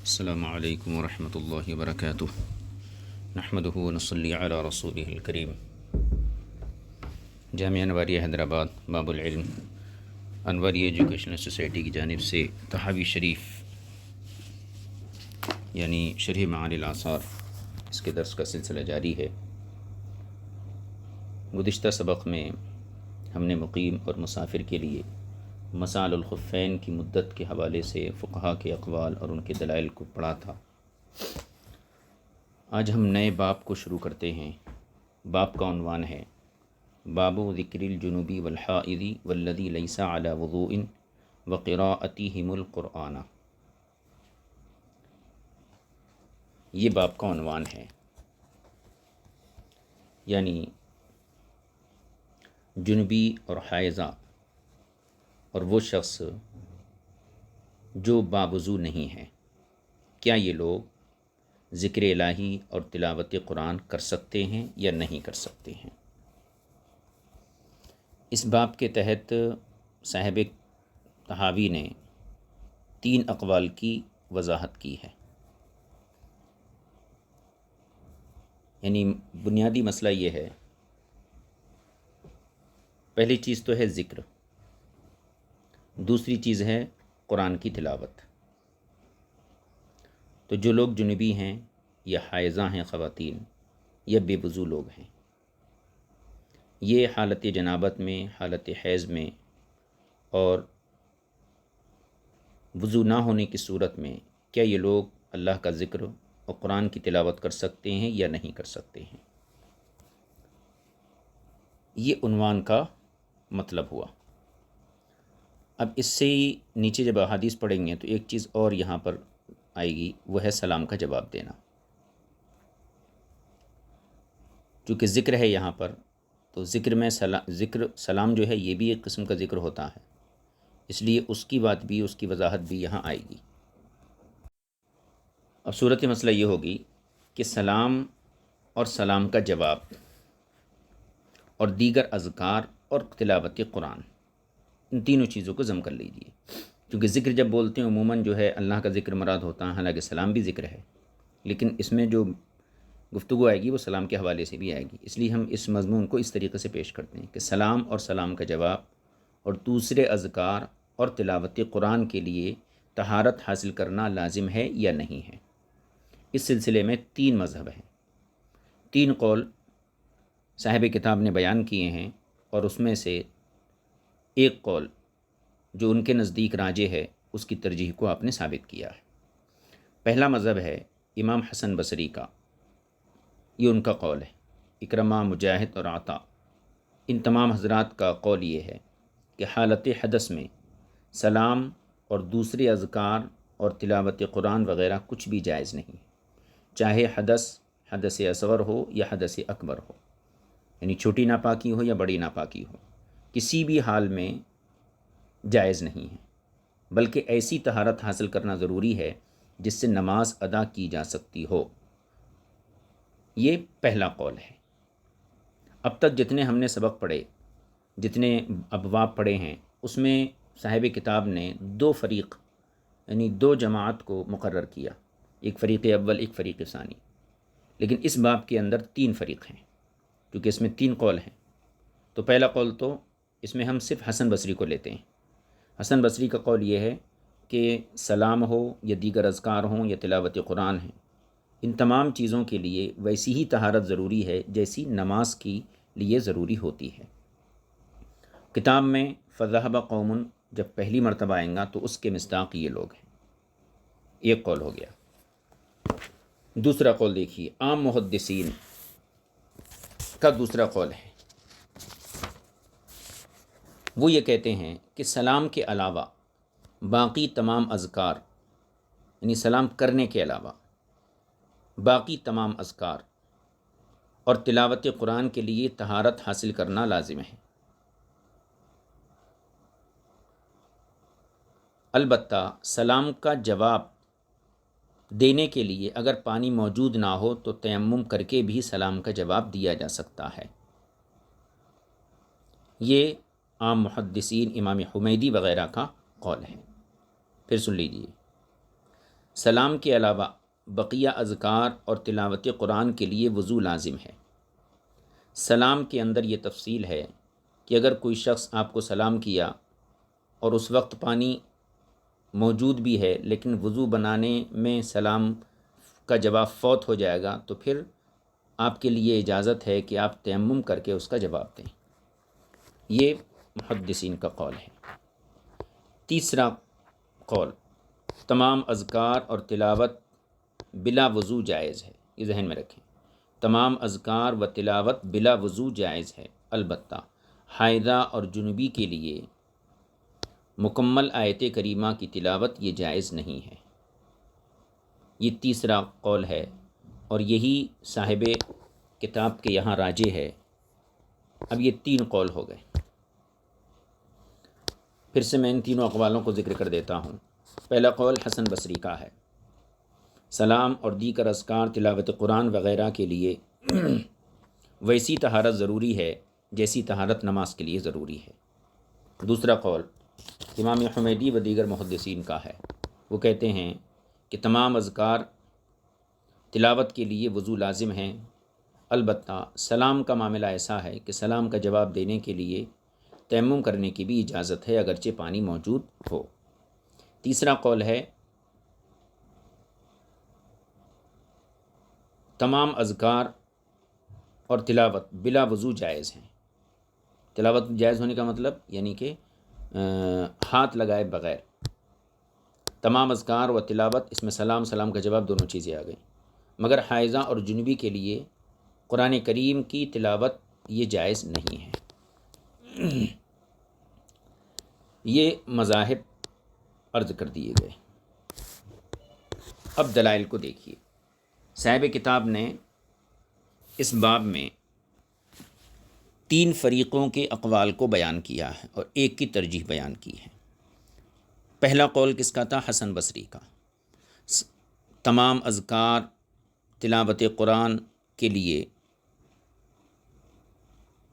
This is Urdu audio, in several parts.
السلام علیکم ورحمۃ اللہ وبرکاتہ نحمدہ ونصلی علی رسولہ الکریم۔ جامعہ انواریہ حیدرآباد باب العلم انواری ایجوکیشنل سوسائٹی کی جانب سے تحاوی شریف یعنی شرح معانی الآثار، اس کے درس کا سلسلہ جاری ہے۔ گزشتہ سبق میں ہم نے مقیم اور مسافر کے لیے مسال الخفین کی مدت کے حوالے سے فقہا کے اقوال اور ان کے دلائل کو پڑھا تھا۔ آج ہم نئے باب کو شروع کرتے ہیں۔ باب کا عنوان ہے باب ذکر الجنوبی والحائض والذی لیس علی وضوء وقراءتہم القرآن۔ یہ باب کا عنوان ہے، یعنی جنوبی اور حائضہ اور وہ شخص جو باوضو نہیں ہے، کیا یہ لوگ ذکر الہی اور تلاوت قرآن کر سکتے ہیں یا نہیں کر سکتے ہیں۔ اس باب کے تحت صاحب تحاوی نے 3 اقوال کی وضاحت کی ہے۔ یعنی بنیادی مسئلہ یہ ہے، پہلی چیز تو ہے ذکر، دوسری چیز ہے قرآن کی تلاوت۔ تو جو لوگ جنوبی ہیں یا حائضہ ہیں خواتین یا بے وضو لوگ ہیں، یہ حالت جنابت میں، حالت حیض میں اور وضو نہ ہونے کی صورت میں کیا یہ لوگ اللہ کا ذکر اور قرآن کی تلاوت کر سکتے ہیں یا نہیں کر سکتے ہیں۔ یہ عنوان کا مطلب ہوا۔ اب اس سے نیچے جب احادیث پڑھیں گے تو ایک چیز اور یہاں پر آئے گی، وہ ہے سلام کا جواب دینا۔ چونکہ ذکر ہے یہاں پر، تو ذکر میں سلام جو ہے یہ بھی ایک قسم کا ذکر ہوتا ہے، اس لیے اس کی بات بھی، اس کی وضاحت بھی یہاں آئے گی۔ اب صورت مسئلہ یہ ہوگی کہ سلام اور سلام کا جواب اور دیگر اذکار اور تلاوت قرآن، ان تینوں چیزوں کو ضم کر لیجیے۔ کیونکہ ذکر جب بولتے ہیں عموماً جو ہے اللہ کا ذکر مراد ہوتا ہے، حالانکہ سلام بھی ذکر ہے، لیکن اس میں جو گفتگو آئے گی وہ سلام کے حوالے سے بھی آئے گی۔ اس لیے ہم اس مضمون کو اس طریقے سے پیش کرتے ہیں کہ سلام اور سلام کا جواب اور دوسرے اذکار اور تلاوت قرآن کے لیے طہارت حاصل کرنا لازم ہے یا نہیں ہے۔ اس سلسلے میں 3 مذہب ہیں، 3 قول صاحب کتاب نے بیان کیے ہیں، اور اس میں سے ایک قول جو ان کے نزدیک راجح ہے، اس کی ترجیح کو آپ نے ثابت کیا ہے۔ پہلا مذہب ہے امام حسن بصری کا، یہ ان کا قول ہے۔ اکرمہ، مجاہد اور عطا، ان تمام حضرات کا قول یہ ہے کہ حالت حدث میں سلام اور دوسرے اذکار اور تلاوت قرآن وغیرہ کچھ بھی جائز نہیں، چاہے حدث اصغر ہو یا حدث اکبر ہو، یعنی چھوٹی ناپاکی ہو یا بڑی ناپاکی ہو، کسی بھی حال میں جائز نہیں ہے، بلکہ ایسی طہارت حاصل کرنا ضروری ہے جس سے نماز ادا کی جا سکتی ہو۔ یہ پہلا قول ہے۔ اب تک جتنے ہم نے سبق پڑھے، جتنے ابواب پڑھے ہیں، اس میں صاحب کتاب نے 2 فریق یعنی 2 جماعت کو مقرر کیا، ایک فریق اول، ایک فریق ثانی۔ لیکن اس باب کے اندر 3 فریق ہیں، کیونکہ اس میں 3 قول ہیں۔ تو پہلا قول تو اس میں ہم صرف حسن بصری کو لیتے ہیں۔ حسن بصری کا قول یہ ہے کہ سلام ہو یا دیگر اذکار ہوں یا تلاوت قرآن ہے، ان تمام چیزوں کے لیے ویسی ہی طہارت ضروری ہے جیسی نماز کی لیے ضروری ہوتی ہے۔ کتاب میں فذهب قوم جب پہلی مرتبہ آئیں گا تو اس کے مصداق یہ لوگ ہیں۔ ایک قول ہو گیا۔ دوسرا قول دیکھیے، عام محدثین کا دوسرا قول ہے، وہ یہ کہتے ہیں کہ سلام کے علاوہ باقی تمام اذکار، یعنی سلام کرنے کے علاوہ باقی تمام اذکار اور تلاوت قرآن کے لیے طہارت حاصل کرنا لازم ہے۔ البتہ سلام کا جواب دینے کے لیے اگر پانی موجود نہ ہو تو تیمم کر کے بھی سلام کا جواب دیا جا سکتا ہے۔ یہ عام محدثین امام حمیدی وغیرہ کا قول ہے۔ پھر سن لیجیے، سلام کے علاوہ بقیہ اذکار اور تلاوت قرآن کے لیے وضو لازم ہے۔ سلام کے اندر یہ تفصیل ہے کہ اگر کوئی شخص آپ کو سلام کیا اور اس وقت پانی موجود بھی ہے لیکن وضو بنانے میں سلام کا جواب فوت ہو جائے گا تو پھر آپ کے لیے اجازت ہے کہ آپ تیمم کر کے اس کا جواب دیں۔ یہ محدثین کا قول ہے۔ تیسرا قول، تمام اذکار اور تلاوت بلا وضو جائز ہے۔ یہ ذہن میں رکھیں، تمام اذکار و تلاوت بلا وضو جائز ہے، البتہ حائضہ اور جنوبی کے لیے مکمل آیت کریمہ کی تلاوت یہ جائز نہیں ہے۔ یہ تیسرا قول ہے اور یہی صاحب کتاب کے یہاں راجح ہے۔ اب یہ 3 قول ہو گئے۔ پھر سے میں ان تینوں اقوالوں کو ذکر کر دیتا ہوں۔ پہلا قول حسن بصری کا ہے، سلام اور دیگر اذکار تلاوت قرآن وغیرہ کے لیے ویسی طہارت ضروری ہے جیسی طہارت نماز کے لیے ضروری ہے۔ دوسرا قول امام حمیدی و دیگر محدثین کا ہے، وہ کہتے ہیں کہ تمام اذکار تلاوت کے لیے وضو لازم ہیں، البتہ سلام کا معاملہ ایسا ہے کہ سلام کا جواب دینے کے لیے تیمم کرنے کی بھی اجازت ہے اگرچہ پانی موجود ہو۔ تیسرا قول ہے تمام اذکار اور تلاوت بلا وضو جائز ہیں۔ تلاوت جائز ہونے کا مطلب یعنی کہ ہاتھ لگائے بغیر تمام اذکار و تلاوت، اس میں سلام کا جواب دونوں چیزیں آ گئیں، مگر حائضہ اور جنوبی کے لیے قرآن کریم کی تلاوت یہ جائز نہیں ہے۔ یہ مذاہب عرض کر دیے گئے۔ اب دلائل کو دیکھیے، صاحب کتاب نے اس باب میں 3 فریقوں کے اقوال کو بیان کیا ہے اور ایک کی ترجیح بیان کی ہے۔ پہلا قول کس کا تھا؟ حسن بصری کا، تمام اذکار تلاوت قرآن کے لیے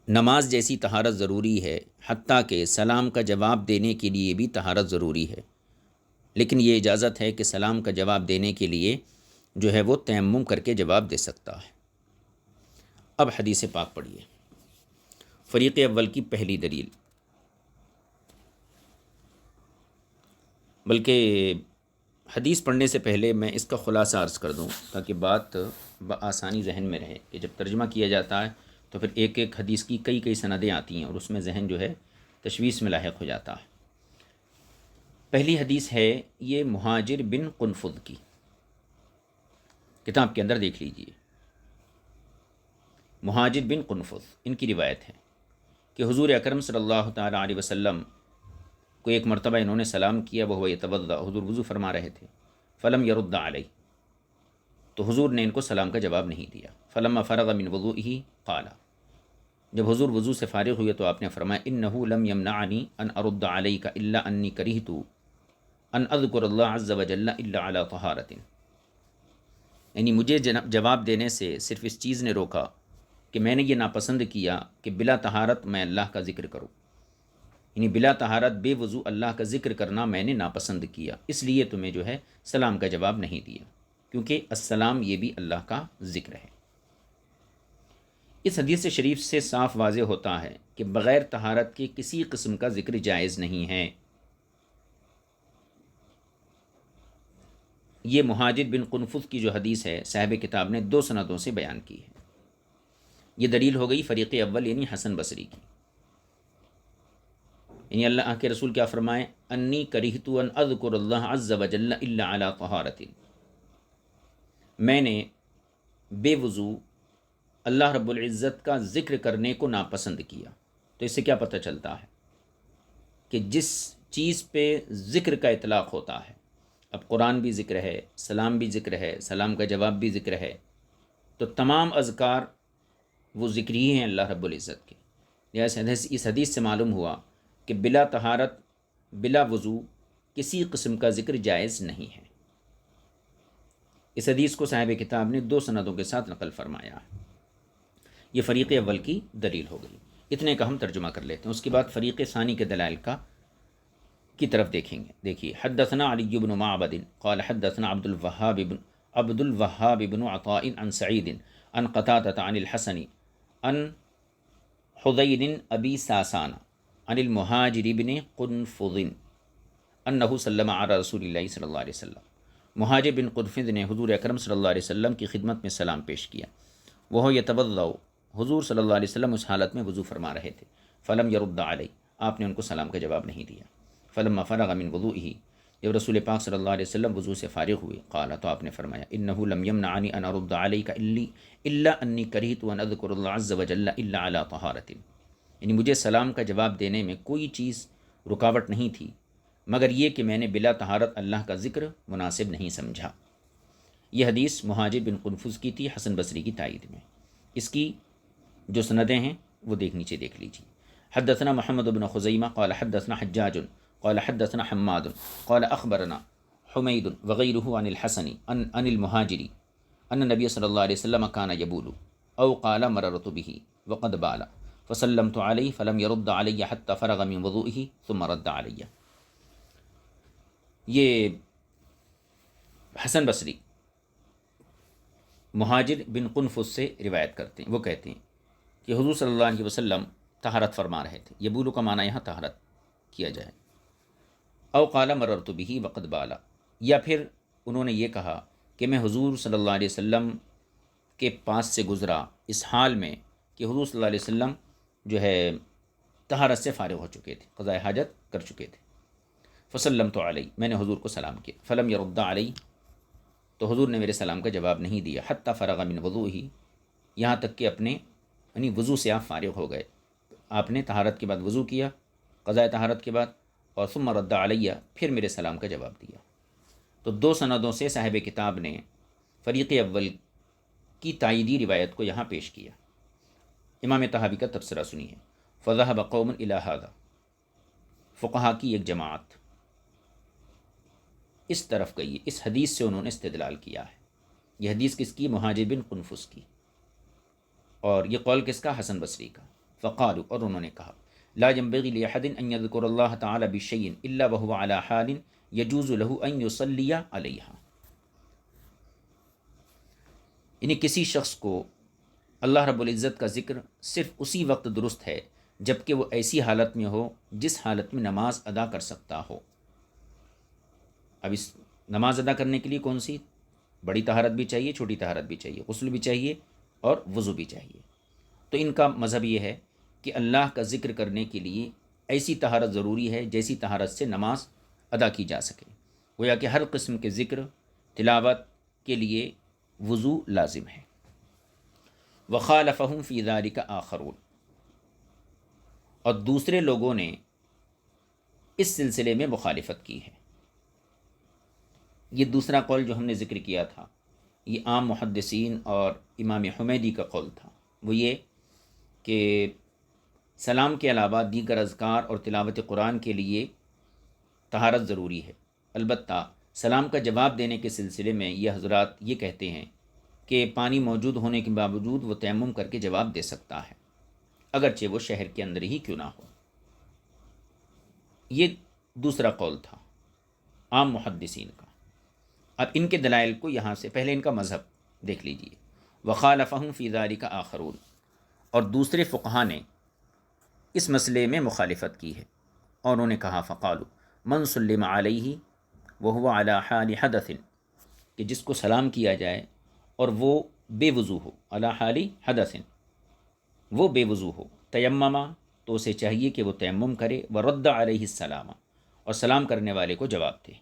نماز جیسی طہارت ضروری ہے، حتیٰ کہ سلام کا جواب دینے کے لیے بھی طہارت ضروری ہے، لیکن یہ اجازت ہے کہ سلام کا جواب دینے کے لیے جو ہے وہ تیمم کر کے جواب دے سکتا ہے۔ اب حدیث پاک پڑھیے۔ فریق اول کی پہلی دلیل، بلکہ حدیث پڑھنے سے پہلے میں اس کا خلاصہ عرض کر دوں تاکہ بات بآسانی ذہن میں رہے کہ جب ترجمہ کیا جاتا ہے تو پھر ایک ایک حدیث کی کئی سندیں آتی ہیں اور اس میں ذہن جو ہے تشویش میں لاحق ہو جاتا ہے۔ پہلی حدیث ہے یہ مہاجر بن قنفذ کی، کتاب کے اندر دیکھ لیجئے، مہاجر بن قنفذ ان کی روایت ہے کہ حضور اکرم صلی اللہ تعالی علیہ وسلم کو ایک مرتبہ انہوں نے سلام کیا، وہ یتوضا، حضور وضو فرما رہے تھے، فلم یرد علیہ، تو حضور نے ان کو سلام کا جواب نہیں دیا۔ فلما فرغ من وضوئہ قال، جب حضور وضو سے فارغ ہوئے تو آپ نے فرمایا انہ لم یمنعنی ان ارد علیک الا انی کرہت ان اذکر اللہ عز وجل الا علی طہارۃ، یعنی مجھے جواب دینے سے صرف اس چیز نے روکا کہ میں نے یہ ناپسند کیا کہ بلا طہارت میں اللہ کا ذکر کروں، یعنی بلا طہارت بے وضو اللہ کا ذکر کرنا میں نے ناپسند کیا، اس لیے تمہیں جو ہے سلام کا جواب نہیں دیا، کیونکہ السلام یہ بھی اللہ کا ذکر ہے۔ اس حدیث شریف سے صاف واضح ہوتا ہے کہ بغیر طہارت کے کسی قسم کا ذکر جائز نہیں ہے۔ یہ مہاجر بن قنفذ کی جو حدیث ہے صاحب کتاب نے 2 سندوں سے بیان کی ہے۔ یہ دلیل ہو گئی فریق اول یعنی حسن بصری کی، یعنی اللہ کے رسول کیا فرمائے، انی کرہت ان اذکر اللہ عز وجل الا علی طہارۃ، میں نے بے وضو اللہ رب العزت کا ذکر کرنے کو ناپسند کیا۔ تو اس سے کیا پتہ چلتا ہے کہ جس چیز پہ ذکر کا اطلاق ہوتا ہے، اب قرآن بھی ذکر ہے، سلام بھی ذکر ہے، سلام کا جواب بھی ذکر ہے، تو تمام اذکار وہ ذکر ہی ہیں اللہ رب العزت کے۔ لہٰذا اس حدیث سے معلوم ہوا کہ بلا طہارت بلا وضو کسی قسم کا ذکر جائز نہیں ہے۔ اس حدیث کو صاحب کتاب نے 2 سندوں کے ساتھ نقل فرمایا ہے۔ یہ فریق اول کی دلیل ہو گئی، اتنے کا ہم ترجمہ کر لیتے ہیں۔ اس کے بعد فریق ثانی کے دلائل کا کی طرف دیکھیں گے. دیکھیے حدثنا علی بن معبد قال حدثنا عبد الوهاب بن عطاء عن سعید عن قتادة عن الحسن عن حذیر ابی ساسان عن المہاجر بن قنفذ انہ سلم علی رسول اللہ صلی اللہ علیہ وسلم. مہاجر بن قنفذ نے حضور اکرم صلی اللہ علیہ وسلم کی خدمت میں سلام پیش کیا. وہ یتوضأ، حضور صلی اللہ علیہ وسلم اس حالت میں وضو فرما رہے تھے. فلم یرد علیہ، آپ نے ان کو سلام کا جواب نہیں دیا. فلما فرغ من وضوئہ، جب رسول پاک صلی اللہ علیہ وسلم وضو سے فارغ ہوئے، قال، تو آپ نے فرمایا، انہ لم یمنعنی ان ارد علیک الا انی کرہت ان اذکر اللہ عز وجل الا علی طہارۃ. یعنی مجھے سلام کا جواب دینے میں کوئی چیز رکاوٹ نہیں تھی مگر یہ کہ میں نے بلا طہارت اللہ کا ذکر مناسب نہیں سمجھا. یہ حدیث مہاجر بن قنفذ کی تھی، حسن بصری کی تائید میں. اس کی جو سندیں ہیں وہ نیچے دیکھ لیجیے. حدثنا محمد بن خزیمہ قال حدثنا حجاج قال حدثنا حماد قال اخبرنا حمید وغیرہ عن الحسن عن المہاجری ان نبی صلی اللہ علیہ وسلم کان یبول او قال مررت به وقد بال فسلمت علیہ فلم يرد علی حتى فرغ من وضوئه ثم رد علی. یہ حسن بصری مہاجر بن قنفذ سے روایت کرتے ہیں. وہ کہتے ہیں کہ حضور صلی اللہ علیہ وسلم طہارت فرما رہے تھے. یبولو کا معنی یہاں طہارت کیا جائے. او قال مررت به وقد بالا، یا پھر انہوں نے یہ کہا کہ میں حضور صلی اللہ علیہ وسلم کے پاس سے گزرا اس حال میں کہ حضور صلی اللہ علیہ وسلم جو ہے طہارت سے فارغ ہو چکے تھے، قضاء حاجت کر چکے تھے. فسلمت علیہ، میں نے حضور کو سلام کیا. فلم یرد علیہ، تو حضور نے میرے سلام کا جواب نہیں دیا. حتی فرغ من وضوئہ، یہاں تک کہ اپنے یعنی وضو سے آپ فارغ ہو گئے. آپ نے طہارت کے بعد وضو کیا، قضاء طہارت کے بعد، اور ثم رد علیہ، پھر میرے سلام کا جواب دیا. تو دو سندوں سے صاحب کتاب نے فریق اول کی تائیدی روایت کو یہاں پیش کیا. امام طحاوی کا تبصرہ سنیے. فذهب قوم الی ھذا، فقہا کی ایک جماعت اس طرف گئی. اس حدیث سے انہوں نے استدلال کیا ہے. یہ حدیث کس کی؟ مہاجر بن قنفذ کی. اور یہ قول کس کا؟ حسن بصری کا. فقالوا، اور انہوں نے کہا، لا ينبغي لأحد ان يذكر الله تعالى بشيء الا وهو على حال يجوز له ان يصلي عليها. یعنی کسی شخص کو اللہ رب العزت کا ذکر صرف اسی وقت درست ہے جب کہ وہ ایسی حالت میں ہو جس حالت میں نماز ادا کر سکتا ہو. اب اس نماز ادا کرنے کے لیے کون سی؟ بڑی طہارت بھی چاہیے، چھوٹی طہارت بھی چاہیے، غسل بھی چاہیے اور وضو بھی چاہیے. تو ان کا مذہب یہ ہے کہ اللہ کا ذکر کرنے کے لیے ایسی طہارت ضروری ہے جیسی طہارت سے نماز ادا کی جا سکے. گویا کہ ہر قسم کے ذکر تلاوت کے لیے وضو لازم ہے. وخالفہم فی ذلک آخرون، اور دوسرے لوگوں نے اس سلسلے میں مخالفت کی ہے. یہ دوسرا قول جو ہم نے ذکر کیا تھا یہ عام محدثین اور امام حمیدی کا قول تھا. وہ یہ کہ سلام کے علاوہ دیگر اذکار اور تلاوت قرآن کے لیے طہارت ضروری ہے. البتہ سلام کا جواب دینے کے سلسلے میں یہ حضرات یہ کہتے ہیں کہ پانی موجود ہونے کے باوجود وہ تیمم کر کے جواب دے سکتا ہے اگرچہ وہ شہر کے اندر ہی کیوں نہ ہو. یہ دوسرا قول تھا عام محدثین کا. اب ان کے دلائل کو یہاں سے پہلے ان کا مذہب دیکھ لیجئے. وخالفہم فی ذلک آخرون، اور دوسرے فقہا نے اس مسئلے میں مخالفت کی ہے اور انہوں نے کہا فقالوا من سلم علیہ وہو علی حال حدث، کہ جس کو سلام کیا جائے اور وہ بے وضو ہو، علی حال حدث، وہ بے وضو ہو، تیمما، تو اسے چاہیے کہ وہ تیمم کرے، ورد علیہ السلام، اور سلام کرنے والے کو جواب دے.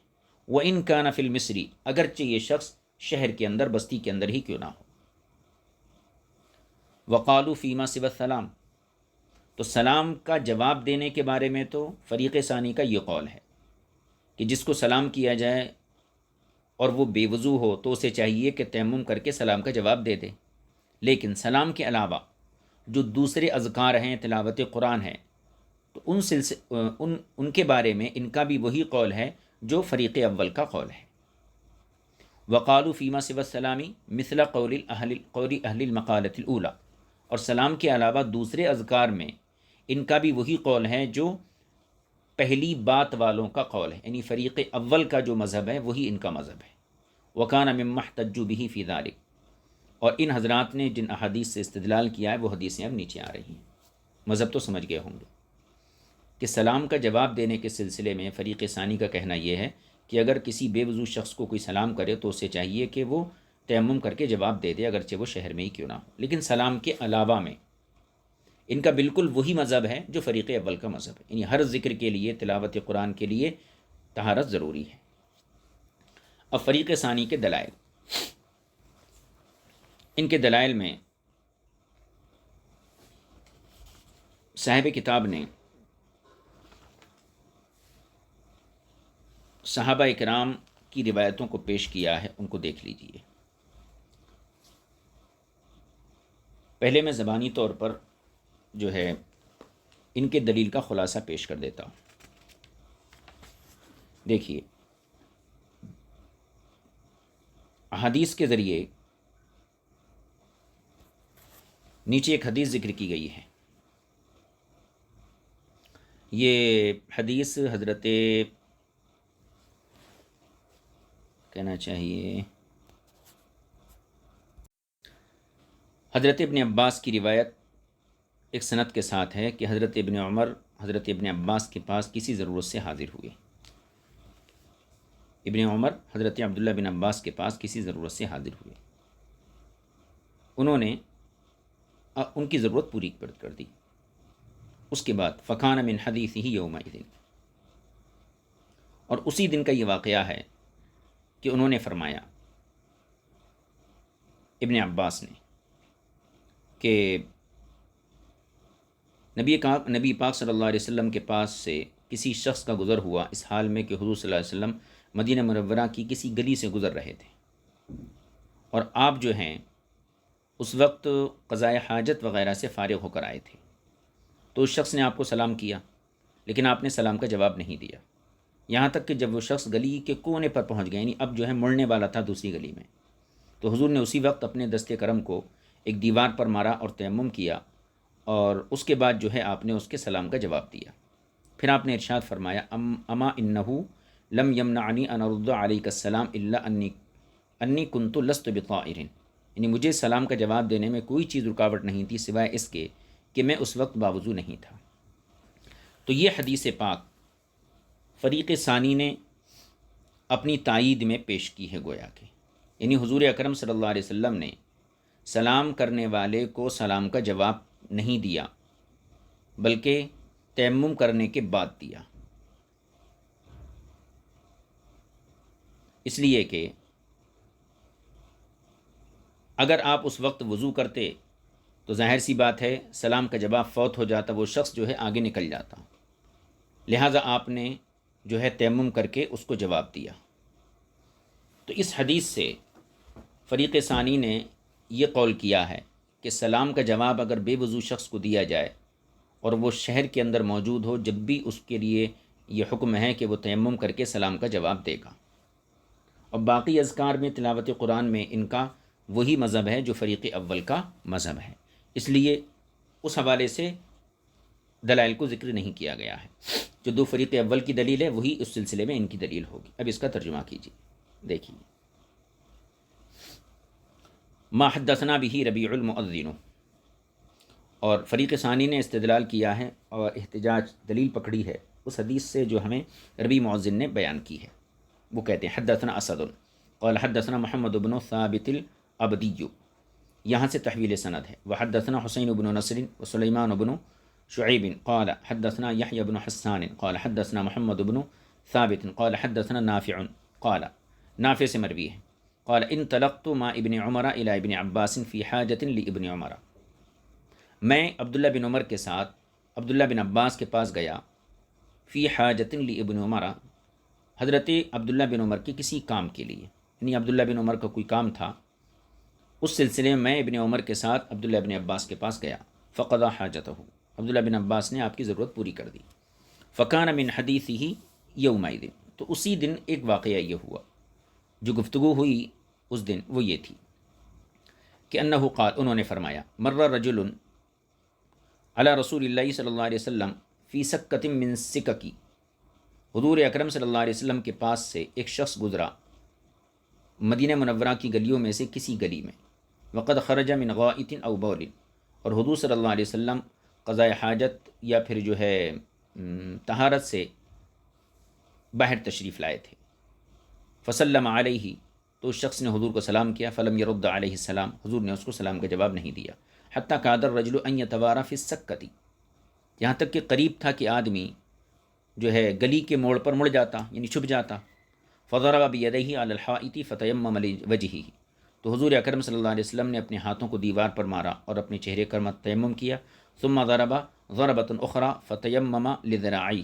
وَإِن كَانَ فِي الْمِصْرِ، اگرچہ یہ شخص شہر کے اندر، بستی کے اندر ہی کیوں نہ ہو. وقالوا فیما سوى السلام، تو سلام کا جواب دینے کے بارے میں تو فریق ثانی کا یہ قول ہے کہ جس کو سلام کیا جائے اور وہ بے وضو ہو تو اسے چاہیے کہ تیمم کر کے سلام کا جواب دے دے. لیکن سلام کے علاوہ جو دوسرے اذکار ہیں، تلاوت قرآن ہے، تو ان کے بارے میں ان کا بھی وہی قول ہے جو فریق اول کا قول ہے. وقالوا فیما سوى السلام مثل قول اہل المقالۃ الاولی، اور سلام کے علاوہ دوسرے اذکار میں ان کا بھی وہی قول ہے جو پہلی بات والوں کا قول ہے، یعنی فریق اول کا جو مذہب ہے وہی ان کا مذہب ہے۔ وَكَانَ مِمَّا احْتَجُّوا بِهِ فِي ذَلِكَ، اور ان حضرات نے جن احادیث سے استدلال کیا ہے وہ حدیثیں اب نیچے آ رہی ہیں۔ مذہب تو سمجھ گئے ہوں گے کہ سلام کا جواب دینے کے سلسلے میں فریق ثانی کا کہنا یہ ہے کہ اگر کسی بے وضو شخص کو کوئی سلام کرے تو اسے چاہیے کہ وہ تیمم کر کے جواب دے دے، اگرچہ وہ شہر میں ہی کیوں نہ ہو۔ لیکن سلام کے علاوہ میں ان کا بالکل وہی مذہب ہے جو فریق اول کا مذہب ہے، یعنی ہر ذکر کے لیے، تلاوت قرآن کے لیے طہارت ضروری ہے۔ اب فریق ثانی کے دلائل، ان کے دلائل میں صاحب کتاب نے صحابہ اکرام کی روایتوں کو پیش کیا ہے، ان کو دیکھ لیجئے۔ پہلے میں زبانی طور پر جو ہے ان کے دلیل کا خلاصہ پیش کر دیتا ہوں۔ دیکھیے، احادیث کے ذریعے نیچے ایک حدیث ذکر کی گئی ہے۔ یہ حدیث حضرت کہنا چاہیے حضرت ابن عباس کی روایت ایک سند کے ساتھ ہے کہ حضرت ابن عمر حضرت ابن عباس کے پاس کسی ضرورت سے حاضر ہوئے۔ ابن عمر حضرت عبداللہ بن عباس کے پاس کسی ضرورت سے حاضر ہوئے، انہوں نے ان کی ضرورت پوری کر دی۔ اس کے بعد فکان من حدیثہ یومئذ، اور اسی دن کا یہ واقعہ ہے کہ انہوں نے فرمایا، ابن عباس نے، کہ نبی پاک صلی اللہ علیہ وسلم کے پاس سے کسی شخص کا گزر ہوا اس حال میں کہ حضور صلی اللہ علیہ وسلم مدینہ منورہ کی کسی گلی سے گزر رہے تھے، اور آپ جو ہیں اس وقت قضاء حاجت وغیرہ سے فارغ ہو کر آئے تھے۔ تو اس شخص نے آپ کو سلام کیا، لیکن آپ نے سلام کا جواب نہیں دیا، یہاں تک کہ جب وہ شخص گلی کے کونے پر پہنچ گیا، یعنی اب جو ہے مڑنے والا تھا دوسری گلی میں، تو حضور نے اسی وقت اپنے دست کرم کو ایک دیوار پر مارا اور تیمم کیا، اور اس کے بعد جو ہے آپ نے اس کے سلام کا جواب دیا۔ پھر آپ نے ارشاد فرمایا، اما انہو لم یمنعنی ان ارد علیک السلام الا انی کنت لست بطائر، یعنی مجھے سلام کا جواب دینے میں کوئی چیز رکاوٹ نہیں تھی سوائے اس کے کہ میں اس وقت باوضو نہیں تھا۔ تو یہ حدیث پاک فریق ثانی نے اپنی تائید میں پیش کی ہے، گویا کہ یعنی حضور اکرم صلی اللہ علیہ وسلم نے سلام کرنے والے کو سلام کا جواب نہیں دیا، بلکہ تیمم کرنے کے بعد دیا، اس لیے کہ اگر آپ اس وقت وضو کرتے تو ظاہر سی بات ہے سلام کا جواب فوت ہو جاتا، وہ شخص جو ہے آگے نکل جاتا، لہٰذا آپ نے جو ہے تیمم کر کے اس کو جواب دیا۔ تو اس حدیث سے فریق ثانی نے یہ قول کیا ہے کہ سلام کا جواب اگر بے وضو شخص کو دیا جائے اور وہ شہر کے اندر موجود ہو، جب بھی اس کے لیے یہ حکم ہے کہ وہ تیمم کر کے سلام کا جواب دے گا۔ اور باقی اذکار میں، تلاوت قرآن میں ان کا وہی مذہب ہے جو فریق اول کا مذہب ہے، اس لیے اس حوالے سے دلائل کو ذکر نہیں کیا گیا ہے۔ جو دو فریق اول کی دلیل ہے وہی اس سلسلے میں ان کی دلیل ہوگی۔ اب اس کا ترجمہ کیجیے، دیکھیے، ما حدثنا به ربیع المؤذن، اور فریق ثانی نے استدلال کیا ہے اور احتجاج دلیل پکڑی ہے اس حدیث سے جو ہمیں ربیع مؤذن نے بیان کی ہے۔ وہ کہتے ہیں حدثنا اسد قال حدثنا محمد بن ثابت العبدی، یہاں سے تحویل سند ہے۔ وحدثنا حسین بن نصر وسلیمان بن شعیب قال حدثنا یحیی بن حسان قال حدثنا محمد بن ثابت قال حدثنا نافع قال، نافع سے مروی ہے، قال انطلقت مع ابن عمر الى ابن عباس فی حاجۃ لابن عمر، میں عبداللہ بن عمر کے ساتھ عبداللہ بن عباس کے پاس گیا، فی حاجۃ لابن عمر، حضرت عبداللہ بن عمر کے کسی کام کے لیے، یعنی عبداللہ بن عمر کا کوئی کام تھا، اس سلسلے میں ابن عمر کے ساتھ عبداللہ بن عباس کے پاس گیا، فقضى حاجتہ، عبداللہ بن عباس نے آپ کی ضرورت پوری کر دی، فکان من حدیثہ یومئذ، تو اسی دن ایک واقعہ یہ ہوا، جو گفتگو ہوئی اس دن وہ یہ تھی کہ انہ قال، انہوں نے فرمایا، مر رجل علی رسول اللہ صلی اللہ علیہ وسلم فی سکۃ من سککی، حضور اکرم صلی اللہ علیہ وسلم کے پاس سے ایک شخص گزرا مدینہ منورہ کی گلیوں میں سے کسی گلی میں، وقد خرج من غائط او بول، اور حضور صلی اللہ علیہ وسلم قضاء حاجت یا پھر جو ہے طہارت سے باہر تشریف لائے تھے۔ فسلم علیہ، تو اس شخص نے حضور کو سلام کیا، فلم یرد علیہ السلام، حضور نے اس کو سلام کا جواب نہیں دیا، حتیٰ کاد الرجل ان یتوارا فی السکۃ، یہاں تک کہ قریب تھا کہ آدمی جو ہے گلی کے موڑ پر مڑ جاتا، یعنی چھپ جاتا۔ فضرب بیدیہ علی الحائط فتیمم لوجہہ، تو حضور اکرم صلی اللہ علیہ وسلم نے اپنے ہاتھوں کو دیوار پر مارا اور اپنے چہرے پر تیمم کیا، ثم ضرب ضربۃ اخرى فتیمم لذراعی،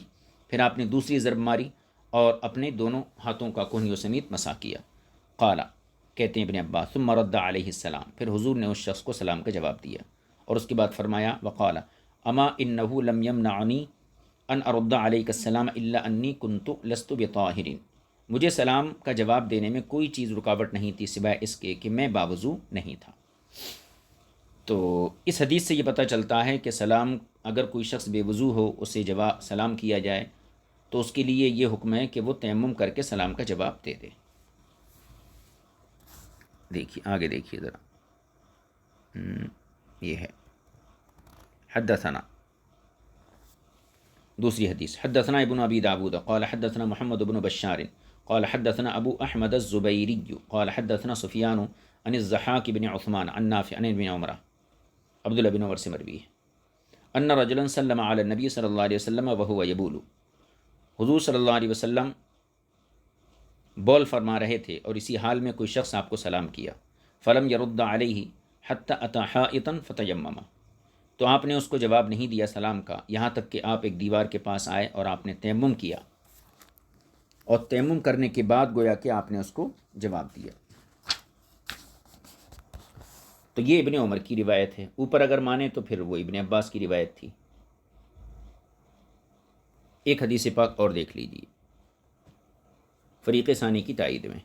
پھر آپ نے دوسری ضرب ماری اور اپنے دونوں ہاتھوں کا کہنیوں سمیت مسح کیا۔ قال، کہتے ہیں ابن عباس، ثم رد علیہ السلام، پھر حضور نے اس شخص کو سلام کا جواب دیا اور اس کے بعد فرمایا، وقال اما انه لم يمنعني ان ارد علیک السلام الا انی کنت لست بطاہر، مجھے سلام کا جواب دینے میں کوئی چیز رکاوٹ نہیں تھی سوائے اس کے کہ میں باوضو نہیں تھا۔ تو اس حدیث سے یہ پتہ چلتا ہے کہ سلام اگر کوئی شخص بے وضو ہو، اسے جواب سلام کیا جائے تو اس کے لیے یہ حکم ہے کہ وہ تیمم کر کے سلام کا جواب دے دے۔ دیکھیے آگے دیکھیے ذرا، یہ ہے حدثنا دوسری حدیث، حدثنا ابن ابی داود قال حدثنا محمد بن بشار قال حدثنا ابو احمد الزبیری قال حدثنا سفیان عن الضحاک بن عثمان عن نافع عن ابن عمر، عبداللہ بن عمر سے مروی ہے، ان رجلا سلم علی النبی صلی اللہ علیہ وسلم وهو یبول، حضور صلی اللہ علیہ وسلم بول فرما رہے تھے اور اسی حال میں کوئی شخص آپ کو سلام کیا، فلم یرد علیہ حتی اتی حائطا فتیمم، تو آپ نے اس کو جواب نہیں دیا سلام کا یہاں تک کہ آپ ایک دیوار کے پاس آئے اور آپ نے تیمم کیا، اور تیمم کرنے کے بعد گویا کہ آپ نے اس کو جواب دیا۔ تو یہ ابن عمر کی روایت ہے، اوپر اگر مانے تو پھر وہ ابن عباس کی روایت تھی۔ ایک حدیث پاک اور دیکھ لیجیے فریق ثانی کی تائید میں،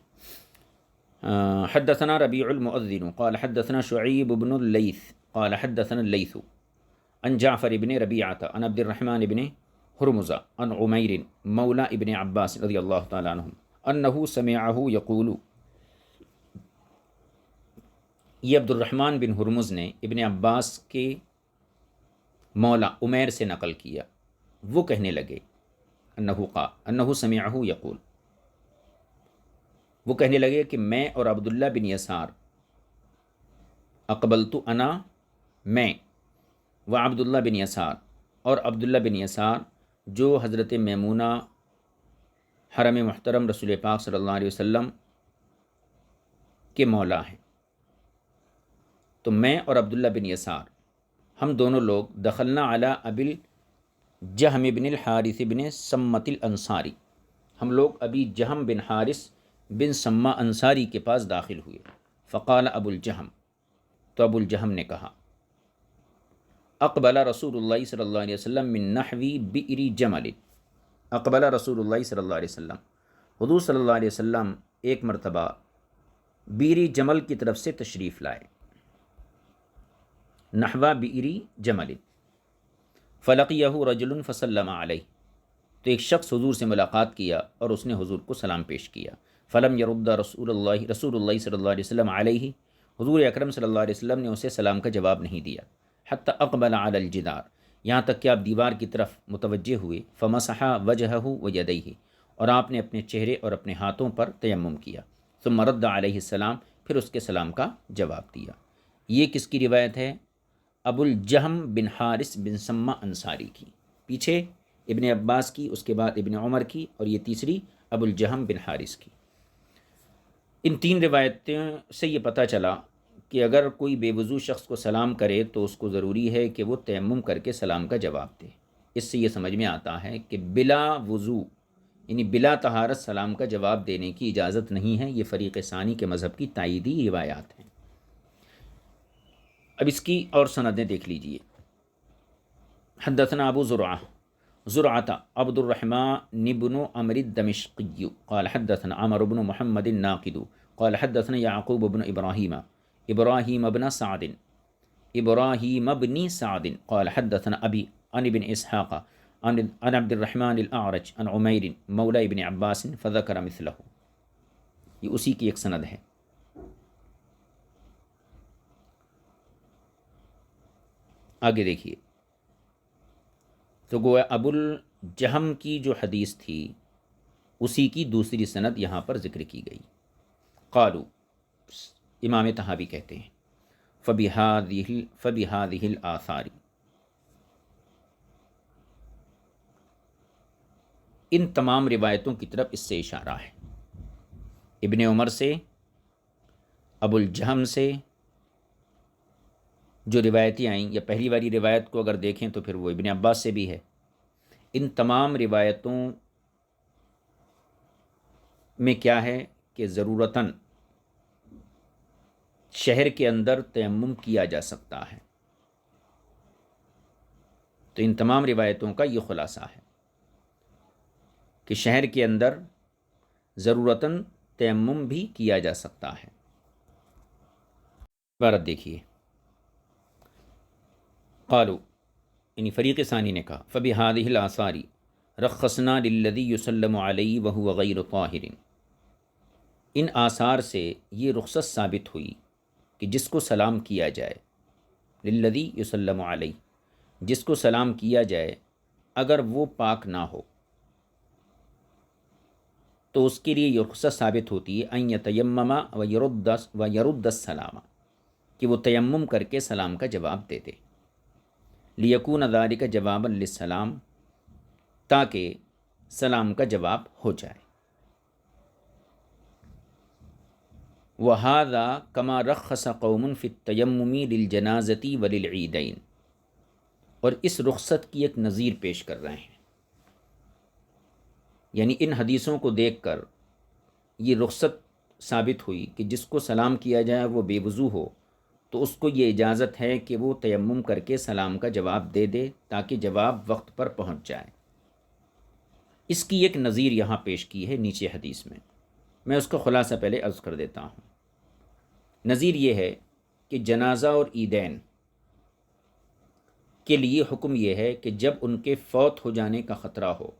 حدثنا ربیع المؤذن قال حدثنا شعیب بن اللیث قال حدثنا اللیث عن جعفر بن ربیعۃ عن عبد الرحمن بن ہرمزہ عن عمیر مولا ابن عباس رضی اللہ تعالی عنہم انہ سمعہ یقول، یہ عبد الرحمن بن ہرمز نے ابن عباس کے مولا عمیر سے نقل کیا، وہ کہنے لگے، انہ سمعہ یقول، وہ کہنے لگے کہ میں اور عبداللہ بن یسار، اقبلت انا میں، و عبداللہ بن یسار اور عبداللہ بن یسار جو حضرت میمونہ حرم محترم رسول پاک صلی اللہ علیہ وسلم کے مولا ہیں، تو میں اور عبداللہ بن یسار ہم دونوں لوگ دخلنا علی ابی جہم بن الحارث بن سمت الانصاری، ہم لوگ ابی جہم بن حارث بن سما انصاری کے پاس داخل ہوئے، فقال ابو الجہم، تو ابو الجہم نے کہا، اقبل رسول اللہ صلی اللہ علیہ وسلم من نحوی بئر جمل، اقبل رسول اللہ صلی اللہ علیہ وسلم، حضور صلی اللہ علیہ وسلم ایک مرتبہ بئر جمل کی طرف سے تشریف لائے، نحو بئر جمل، فلقیہ رجل فسلم علیہ، تو ایک شخص حضور سے ملاقات کیا اور اس نے حضور کو سلام پیش کیا، فلم یرد رسول اللہ صلی اللہ علیہ وسلم علیہ، حضور اکرم صلی اللہ علیہ وسلم نے اسے سلام کا جواب نہیں دیا، حتی اقبل علی الجدار، یہاں تک کہ آپ دیوار کی طرف متوجہ ہوئے، فمسح وجہہ ویدیہ، اور آپ نے اپنے چہرے اور اپنے ہاتھوں پر تیمم کیا، ثم رد علیہ السلام، پھر اس کے سلام کا جواب دیا۔ یہ کس کی روایت ہے؟ ابو الجہم بن حارث بن سما انصاری کی، پیچھے ابن عباس کی، اس کے بعد ابن عمر کی، اور یہ تیسری ابو الجہم بن حارث کی۔ ان تین روایتوں سے یہ پتہ چلا کہ اگر کوئی بے وضو شخص کو سلام کرے تو اس کو ضروری ہے کہ وہ تیمم کر کے سلام کا جواب دے۔ اس سے یہ سمجھ میں آتا ہے کہ بلا وضو یعنی بلا طہارت سلام کا جواب دینے کی اجازت نہیں ہے۔ یہ فریق ثانی کے مذہب کی تائیدی روایات ہیں۔ اب اس کی اور سندیں دیکھ لیجئے۔ حدثنا ابو زرعۃ عبد الرحمن بن عمرو الدمشقی قال حدثنا عمرو بن محمد الناقد قال حدثنا یعقوب بن ابراہیم بن سعد قال حدثنا ابی عن ابن اسحاق عن عبد الرحمن الاعرج عن عمیر مولا ابن عباس فذکر مثلہ، یہ اسی کی ایک سند ہے۔ آگے دیکھیے، تو گویا ابو الجہم کی جو حدیث تھی اسی کی دوسری سند یہاں پر ذکر کی گئی۔ قالو، امام طحاوی کہتے ہیں، فبہذہ الآثار، ان تمام روایتوں کی طرف اس سے اشارہ ہے، ابن عمر سے، ابو الجہم سے جو روایتیں آئیں، یا پہلی والی روایت کو اگر دیکھیں تو پھر وہ ابن عباس سے بھی ہے، ان تمام روایتوں میں کیا ہے کہ ضرورتاً شہر کے اندر تیمم کیا جا سکتا ہے۔ تو ان تمام روایتوں کا یہ خلاصہ ہے کہ شہر کے اندر ضرورتاً تیمم بھی کیا جا سکتا ہے۔ عبارت دیکھیے، قالو، یعنی فریق ثانی نے کہا، فبہذہ الآثار رخصنا للذی یسلم علیہ وہو غیر طاہر، ان آثار سے یہ رخصت ثابت ہوئی کہ جس کو سلام کیا جائے، للذی یسلم علیہ، جس کو سلام کیا جائے اگر وہ پاک نہ ہو تو اس کے لیے یہ رخصت ثابت ہوتی ہے ان یتیمم ویرد السلام، کہ وہ تیمم کر کے سلام کا جواب دے دے، لیکون ذالک جوابا للسلام، تاکہ سلام کا جواب ہو جائے۔ وَهَذَا كَمَا رَخَّصَ قَوْمٌ فِي التَّيَمُّمِ لِلْجَنَازَةِ وَلِلْعِيدَيْنِ، اور اس رخصت کی ایک نظیر پیش کر رہے ہیں، یعنی ان حدیثوں کو دیکھ کر یہ رخصت ثابت ہوئی کہ جس کو سلام کیا جائے وہ بے وضو ہو تو اس کو یہ اجازت ہے کہ وہ تیمم کر کے سلام کا جواب دے دے تاکہ جواب وقت پر پہنچ جائے۔ اس کی ایک نظیر یہاں پیش کی ہے نیچے حدیث میں اس کا خلاصہ پہلے عرض کر دیتا ہوں۔ نظیر یہ ہے کہ جنازہ اور عیدین کے لیے حکم یہ ہے کہ جب ان کے فوت ہو جانے کا خطرہ ہو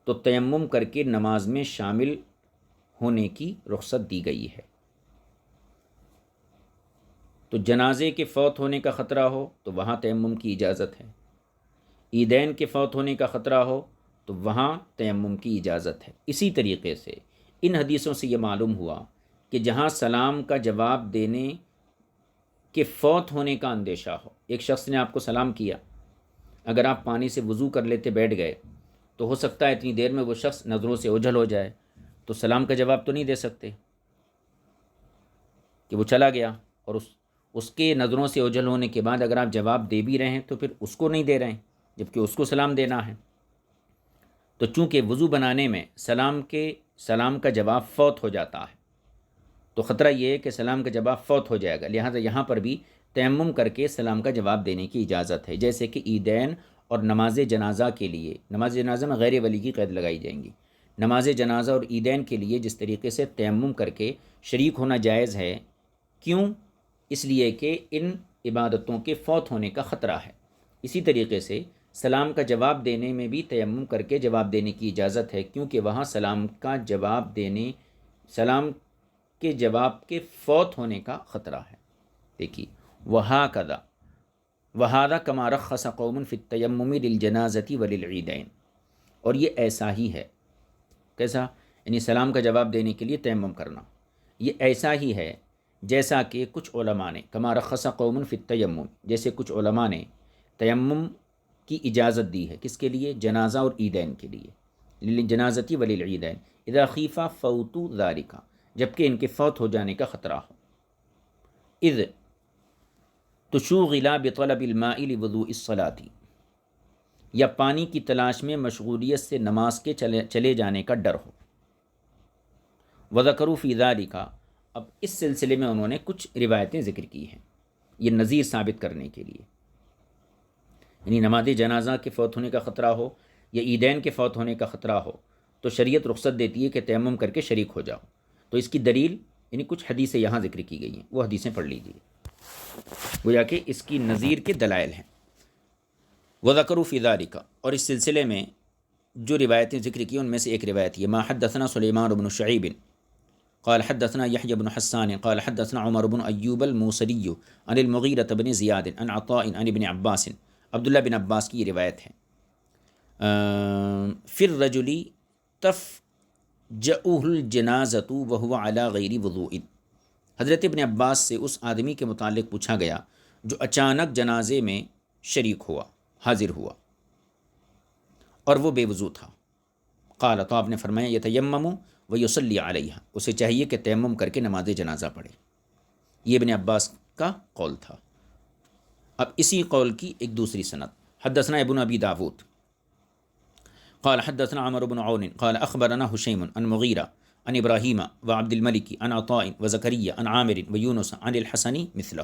تو تیمم کر کے نماز میں شامل ہونے کی رخصت دی گئی ہے۔ تو جنازے کے فوت ہونے کا خطرہ ہو تو وہاں تیمم کی اجازت ہے، عیدین کے فوت ہونے کا خطرہ ہو تو وہاں تیمم کی اجازت ہے۔ اسی طریقے سے ان حدیثوں سے یہ معلوم ہوا کہ جہاں سلام کا جواب دینے کے فوت ہونے کا اندیشہ ہو، ایک شخص نے آپ کو سلام کیا، اگر آپ پانی سے وضو کر لیتے بیٹھ گئے تو ہو سکتا ہے اتنی دیر میں وہ شخص نظروں سے اوجھل ہو جائے، تو سلام کا جواب تو نہیں دے سکتے کہ وہ چلا گیا، اور اس کے نظروں سے اوجھل ہونے کے بعد اگر آپ جواب دے بھی رہے ہیں تو پھر اس کو نہیں دے رہے ہیں جبکہ اس کو سلام دینا ہے۔ تو چونکہ وضو بنانے میں سلام کا جواب فوت ہو جاتا ہے تو خطرہ یہ ہے کہ سلام کا جواب فوت ہو جائے گا، لہٰذا یہاں پر بھی تیمم کر کے سلام کا جواب دینے کی اجازت ہے، جیسے کہ عیدین اور نماز جنازہ کے لیے، نماز جنازہ میں غیر ولی کی قید لگائی جائیں گی، نماز جنازہ اور عیدین کے لیے جس طریقے سے تیمم کر کے شریک ہونا جائز ہے، کیوں؟ اس لیے کہ ان عبادتوں کے فوت ہونے کا خطرہ ہے۔ اسی طریقے سے سلام کا جواب دینے میں بھی تیمم کر کے جواب دینے کی اجازت ہے، کیونکہ وہاں سلام کے جواب کے فوت ہونے کا خطرہ ہے۔ دیکھیے، وَهَذَا كَمَا رَخَّصَ قَوْمٌ فِي التَّيَمُّمِ لِلْجَنَازَةِ وَلِلْعِيدَيْنِ، اور یہ ایسا ہی ہے، کیسا؟ یعنی سلام کا جواب دینے کے لیے تیمم کرنا، یہ ایسا ہی ہے جیسا کہ کچھ علماء نے، كَمَا رَخَّصَ قَوْمٌ فِي التَّيَمُّمِ، جیسے کچھ علماء نے تیمم کی اجازت دی ہے، کس کے لیے؟ جنازہ اور عیدین کے لیے، للجنازۃ وللعیدین اذا خیف فوت ذالک، جبکہ ان کے فوت ہو جانے کا خطرہ ہو، اذ تشوغلا بطلب الماء لوضوء الصلاۃ، یا پانی کی تلاش میں مشغولیت سے نماز کے چلے جانے کا ڈر ہو۔ وذکروا فی ذالک، اب اس سلسلے میں انہوں نے کچھ روایتیں ذکر کی ہیں یہ نظیر ثابت کرنے کے لیے، یعنی نماز جنازہ کے فوت ہونے کا خطرہ ہو یا عیدین کے فوت ہونے کا خطرہ ہو تو شریعت رخصت دیتی ہے کہ تیمم کر کے شریک ہو جاؤ۔ تو اس کی دلیل یعنی کچھ حدیثیں یہاں ذکر کی گئی ہیں، وہ حدیثیں پڑھ لیجیے، گویا کہ اس کی نظیر کے دلائل ہیں۔ وذکروا فی ذالک، اور اس سلسلے میں جو روایتیں ذکر کی ان میں سے ایک روایت یہ ما حدثنا سلیمان بن شعیب قال حدثنا يحيى بن حسان قال حدثنا عمر بن ایوب الموصلی عن المغیرة بن زیاد عن عطاء عن ابن عباس، عبداللہ بن عباس کی یہ روایت ہے. فی الرجل تفجأه الجنازۃ وهو على غیر وضوء، حضرت ابن عباس سے اس آدمی کے متعلق پوچھا گیا جو اچانک جنازے میں شریک ہوا، حاضر ہوا اور وہ بے وضو تھا. قال، تو آپ نے فرمایا یتیمم و یصلی علیہا، اسے چاہیے کہ تیمم کر کے نماز جنازہ پڑھے. یہ ابن عباس کا قول تھا. اب اسی قول کی ایک دوسری سند، حدثنا ابن ابی داود قال حدثنا عمر بن عون قال اخبرنا حشیم عن مغیرہ عن ابراہیم و عبد الملک عن عطاء و زکریہ عن عامر و یونس عن الحسن مثلہ،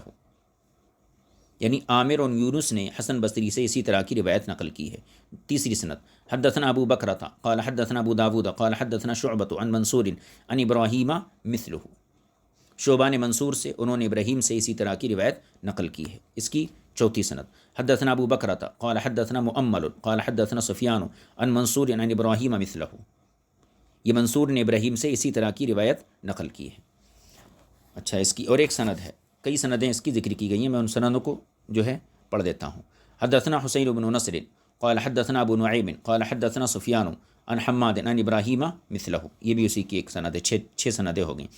یعنی عامر اور یونس نے حسن بصری سے اسی طرح کی روایت نقل کی ہے. تیسری سند، حدثنا ابو بکرۃ قال حدثنا ابو داود قال حدثنا شعبۃ عن منصور عن ابراہیم مثلہ، شعبہ نے منصور سے، انہوں نے ابراہیم سے اسی طرح کی روایت نقل کی ہے. اس کی چوتھی سند، حدثنا ابو بکرۃ قال حدثنا مؤمل قال حدثنا سفیان عن منصور عن ابراہیم مثلہ، یہ منصور نے ابراہیم سے اسی طرح کی روایت نقل کی ہے. اچھا، اس کی اور ایک سند ہے، کئی سندیں اس کی ذکر کی گئی ہیں، میں ان سندوں کو جو ہے پڑھ دیتا ہوں. حدثنا حسین بن نصر قال حدثنا ابو نعیم قال حدثنا سفیان عن حماد عن ابراہیم مثلہ، یہ بھی اسی کی ایک سند ہے، چھ سندیں ہو گئیں.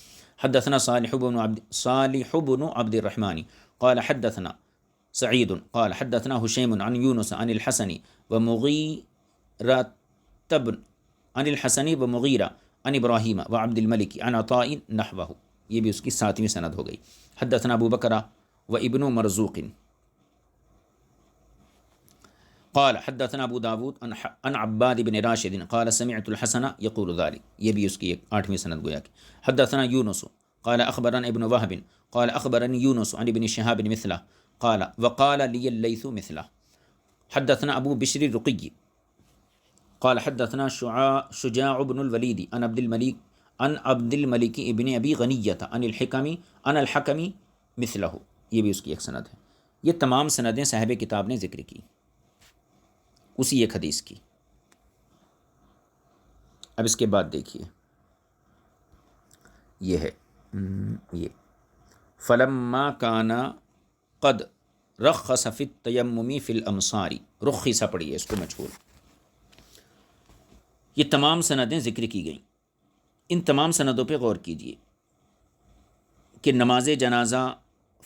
حدثنا صالح بن عبد الرحمن قال حدثنا سعید قال حدثنا حشیم عن یونس عن الحسن ومغیرہ عن الحسن ومغیرہ عن ابراہیم و عبد الملک عن عطاء نحوہ، یہ بھی اس کی ساتویں سند ہو گئی. حدثنا ابو بکرہ و ابن مرزوق قال حدثنا ابو داود عن عباد بن راشد قال سمعت الحسن يقول ذلك، یہ بھی اس کی ایک آٹھویں سند گویا کہ. حدثنا یونس قال اخبرنا ابن وهب قال اخبرني يونس عن ابن شهاب مثله قال وقال لي الليث مثله. حدثنا ابو بشر الرقي قال حدثنا شجاع بن الولید عن عبد الملک ابن ابی غنیۃ عن الحکم مثلہ، یہ بھی اس کی ایک سند ہے. یہ تمام سندیں صاحب کتاب نے ذکر کی اسی ایک حدیث کی. اب اس کے بعد دیکھیے، یہ ہے یہ فلما کان قد رخص فی التیمم فی الامصار، رخص پڑھی ہے اس کو مجھول. یہ تمام سندیں ذکر کی گئیں. ان تمام سندوں پہ غور کیجیے کہ نماز جنازہ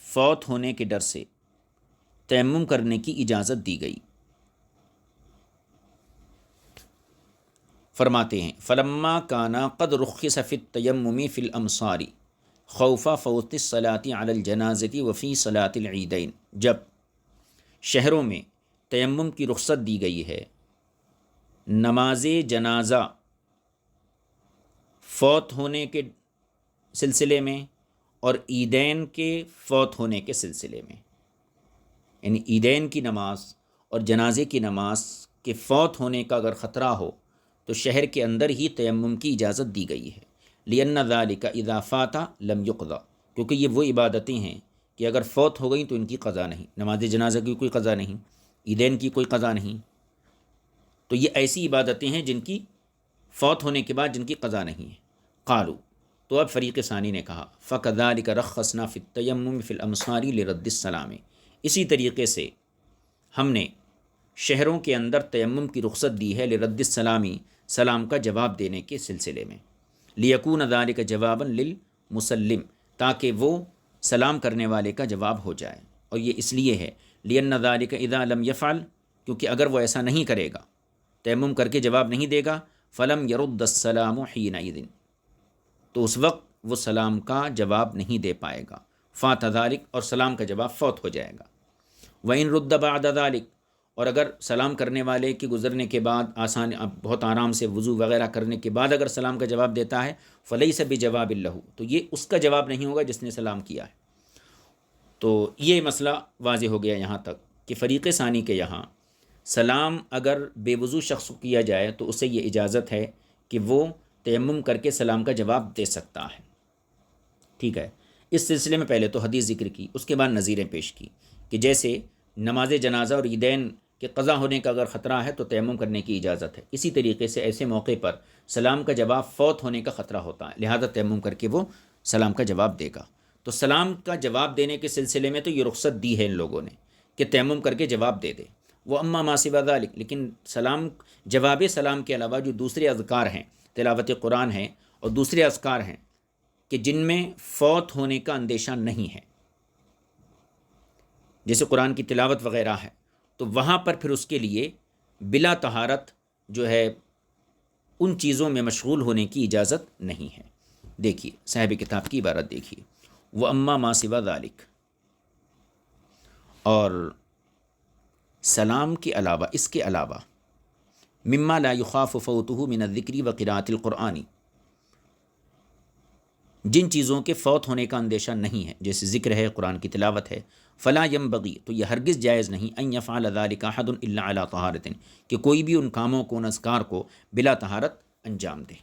فوت ہونے کے ڈر سے تیمم کرنے کی اجازت دی گئی. فرماتے ہیں فلما کانا قد رخص فی التیمم فی الامصار خوف فوت الصلاۃ علی الجنازۃ وفی صلاۃ العیدین، جب شہروں میں تیمم کی رخصت دی گئی ہے نماز جنازہ فوت ہونے کے سلسلے میں اور عیدین کے فوت ہونے کے سلسلے میں، یعنی عیدین کی نماز اور جنازے کی نماز کے فوت ہونے کا اگر خطرہ ہو تو شہر کے اندر ہی تیمم کی اجازت دی گئی ہے. لأن ذلك اذا فات لم يقضى، کیونکہ یہ وہ عبادتیں ہیں کہ اگر فوت ہو گئیں تو ان کی قضا نہیں. نماز جنازہ کی کوئی قضا نہیں، عیدین کی کوئی قضا نہیں، تو یہ ایسی عبادتیں ہیں جن کی فوت ہونے کے بعد جن کی قضا نہیں ہے. قالوا، تو اب فریق ثانی نے کہا فَكَذَلِكَ رَخَّصْنَا فِي التَّيَمُّمِ فِي الْأَمْصَارِ لِرَدِّ السَّلَامِ، اسی طریقے سے ہم نے شہروں کے اندر تیمم کی رخصت دی ہے لرد السلامی، سلام کا جواب دینے کے سلسلے میں. لِيَكُونَ ذَلِكَ جَوَابًا لِلْمُسَلِّمِ، تاکہ وہ سلام کرنے والے کا جواب ہو جائے. اور یہ اس لیے ہے لِأَنَّ ذَلِكَ إِذَا لَمْ يَفْعَلْ، کیونکہ اگر وہ ایسا نہیں کرے گا، تیمم کر کے جواب نہیں دے گا، فَلَمْ يَرُدَّ السَّلَامُ حِينَئِذٍ، تو اس وقت وہ سلام کا جواب نہیں دے پائے گا. فَاتَ ذَلِكَ، اور سلام کا جواب فوت ہو جائے گا. وَإِن رُدَّ بَعْدَ ذَلِكَ، اور اگر سلام کرنے والے کے گزرنے کے بعد بہت آرام سے وضو وغیرہ کرنے کے بعد اگر سلام کا جواب دیتا ہے فَلَيْسَ بِجَوَابٍ لَهُ، تو یہ اس کا جواب نہیں ہوگا جس نے سلام کیا ہے. تو یہ مسئلہ واضح ہو گیا یہاں تک کہ فریق ثانی کے یہاں سلام اگر بے وضو شخص کو کیا جائے تو اسے یہ اجازت ہے کہ وہ تیمم کر کے سلام کا جواب دے سکتا ہے. ٹھیک ہے، اس سلسلے میں پہلے تو حدیث ذکر کی، اس کے بعد نظیریں پیش کی کہ جیسے نماز جنازہ اور عیدین کہ قضا ہونے کا اگر خطرہ ہے تو تیمم کرنے کی اجازت ہے، اسی طریقے سے ایسے موقع پر سلام کا جواب فوت ہونے کا خطرہ ہوتا ہے، لہذا تیمم کر کے وہ سلام کا جواب دے گا۔ تو سلام کا جواب دینے کے سلسلے میں تو یہ رخصت دی ہے ان لوگوں نے کہ تیمم کر کے جواب دے دے۔ وہ اما ما سوا ذالک، لیکن سلام، جواب سلام کے علاوہ جو دوسرے اذکار ہیں، تلاوت قرآن ہیں اور دوسرے اذکار ہیں کہ جن میں فوت ہونے کا اندیشہ نہیں ہے، جیسے قرآن کی تلاوت وغیرہ ہے، تو وہاں پر پھر اس کے لیے بلا طہارت جو ہے ان چیزوں میں مشغول ہونے کی اجازت نہیں ہے۔ دیکھیے صاحب کتاب کی عبارت دیکھیے، وہ اما ما سوا ذالک، اور سلام کے علاوہ، اس کے علاوہ، مما لا یخاف فوتہ من الذکر و قراءۃ القرآن، جن چیزوں کے فوت ہونے کا اندیشہ نہیں ہے، جیسے ذکر ہے، قرآن کی تلاوت ہے، فلا ینبغی، تو یہ ہرگز جائز نہیں، ان یفعل ذلک احد الا علی طہارۃ، کہ کوئی بھی ان کاموں کو، ان اذکار کو بلا طہارت انجام دے۔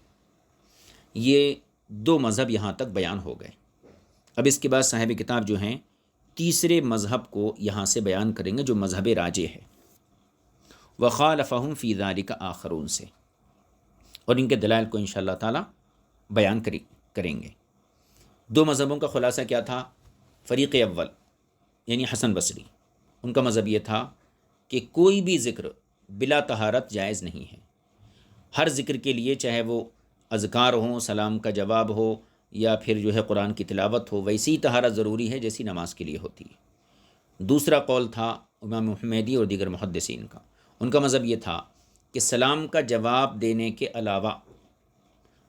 یہ دو مذہب یہاں تک بیان ہو گئے۔ اب اس کے بعد صاحب کتاب جو ہیں تیسرے مذہب کو یہاں سے بیان کریں گے جو مذہب راجح ہے، وخالفہم فی ذلک آخرون سے، اور ان کے دلائل کو انشاءاللہ تعالی بیان کریں گے۔ دو مذہبوں کا خلاصہ کیا تھا؟ فریق اول یعنی حسن بصری، ان کا مذہب یہ تھا کہ کوئی بھی ذکر بلا طہارت جائز نہیں ہے، ہر ذکر کے لیے چاہے وہ اذکار ہوں، سلام کا جواب ہو، یا پھر جو ہے قرآن کی تلاوت ہو، ویسی طہارت ضروری ہے جیسی نماز کے لیے ہوتی ہے۔ دوسرا قول تھا امام حمیدی اور دیگر محدثین کا، ان کا مذہب یہ تھا کہ سلام کا جواب دینے کے علاوہ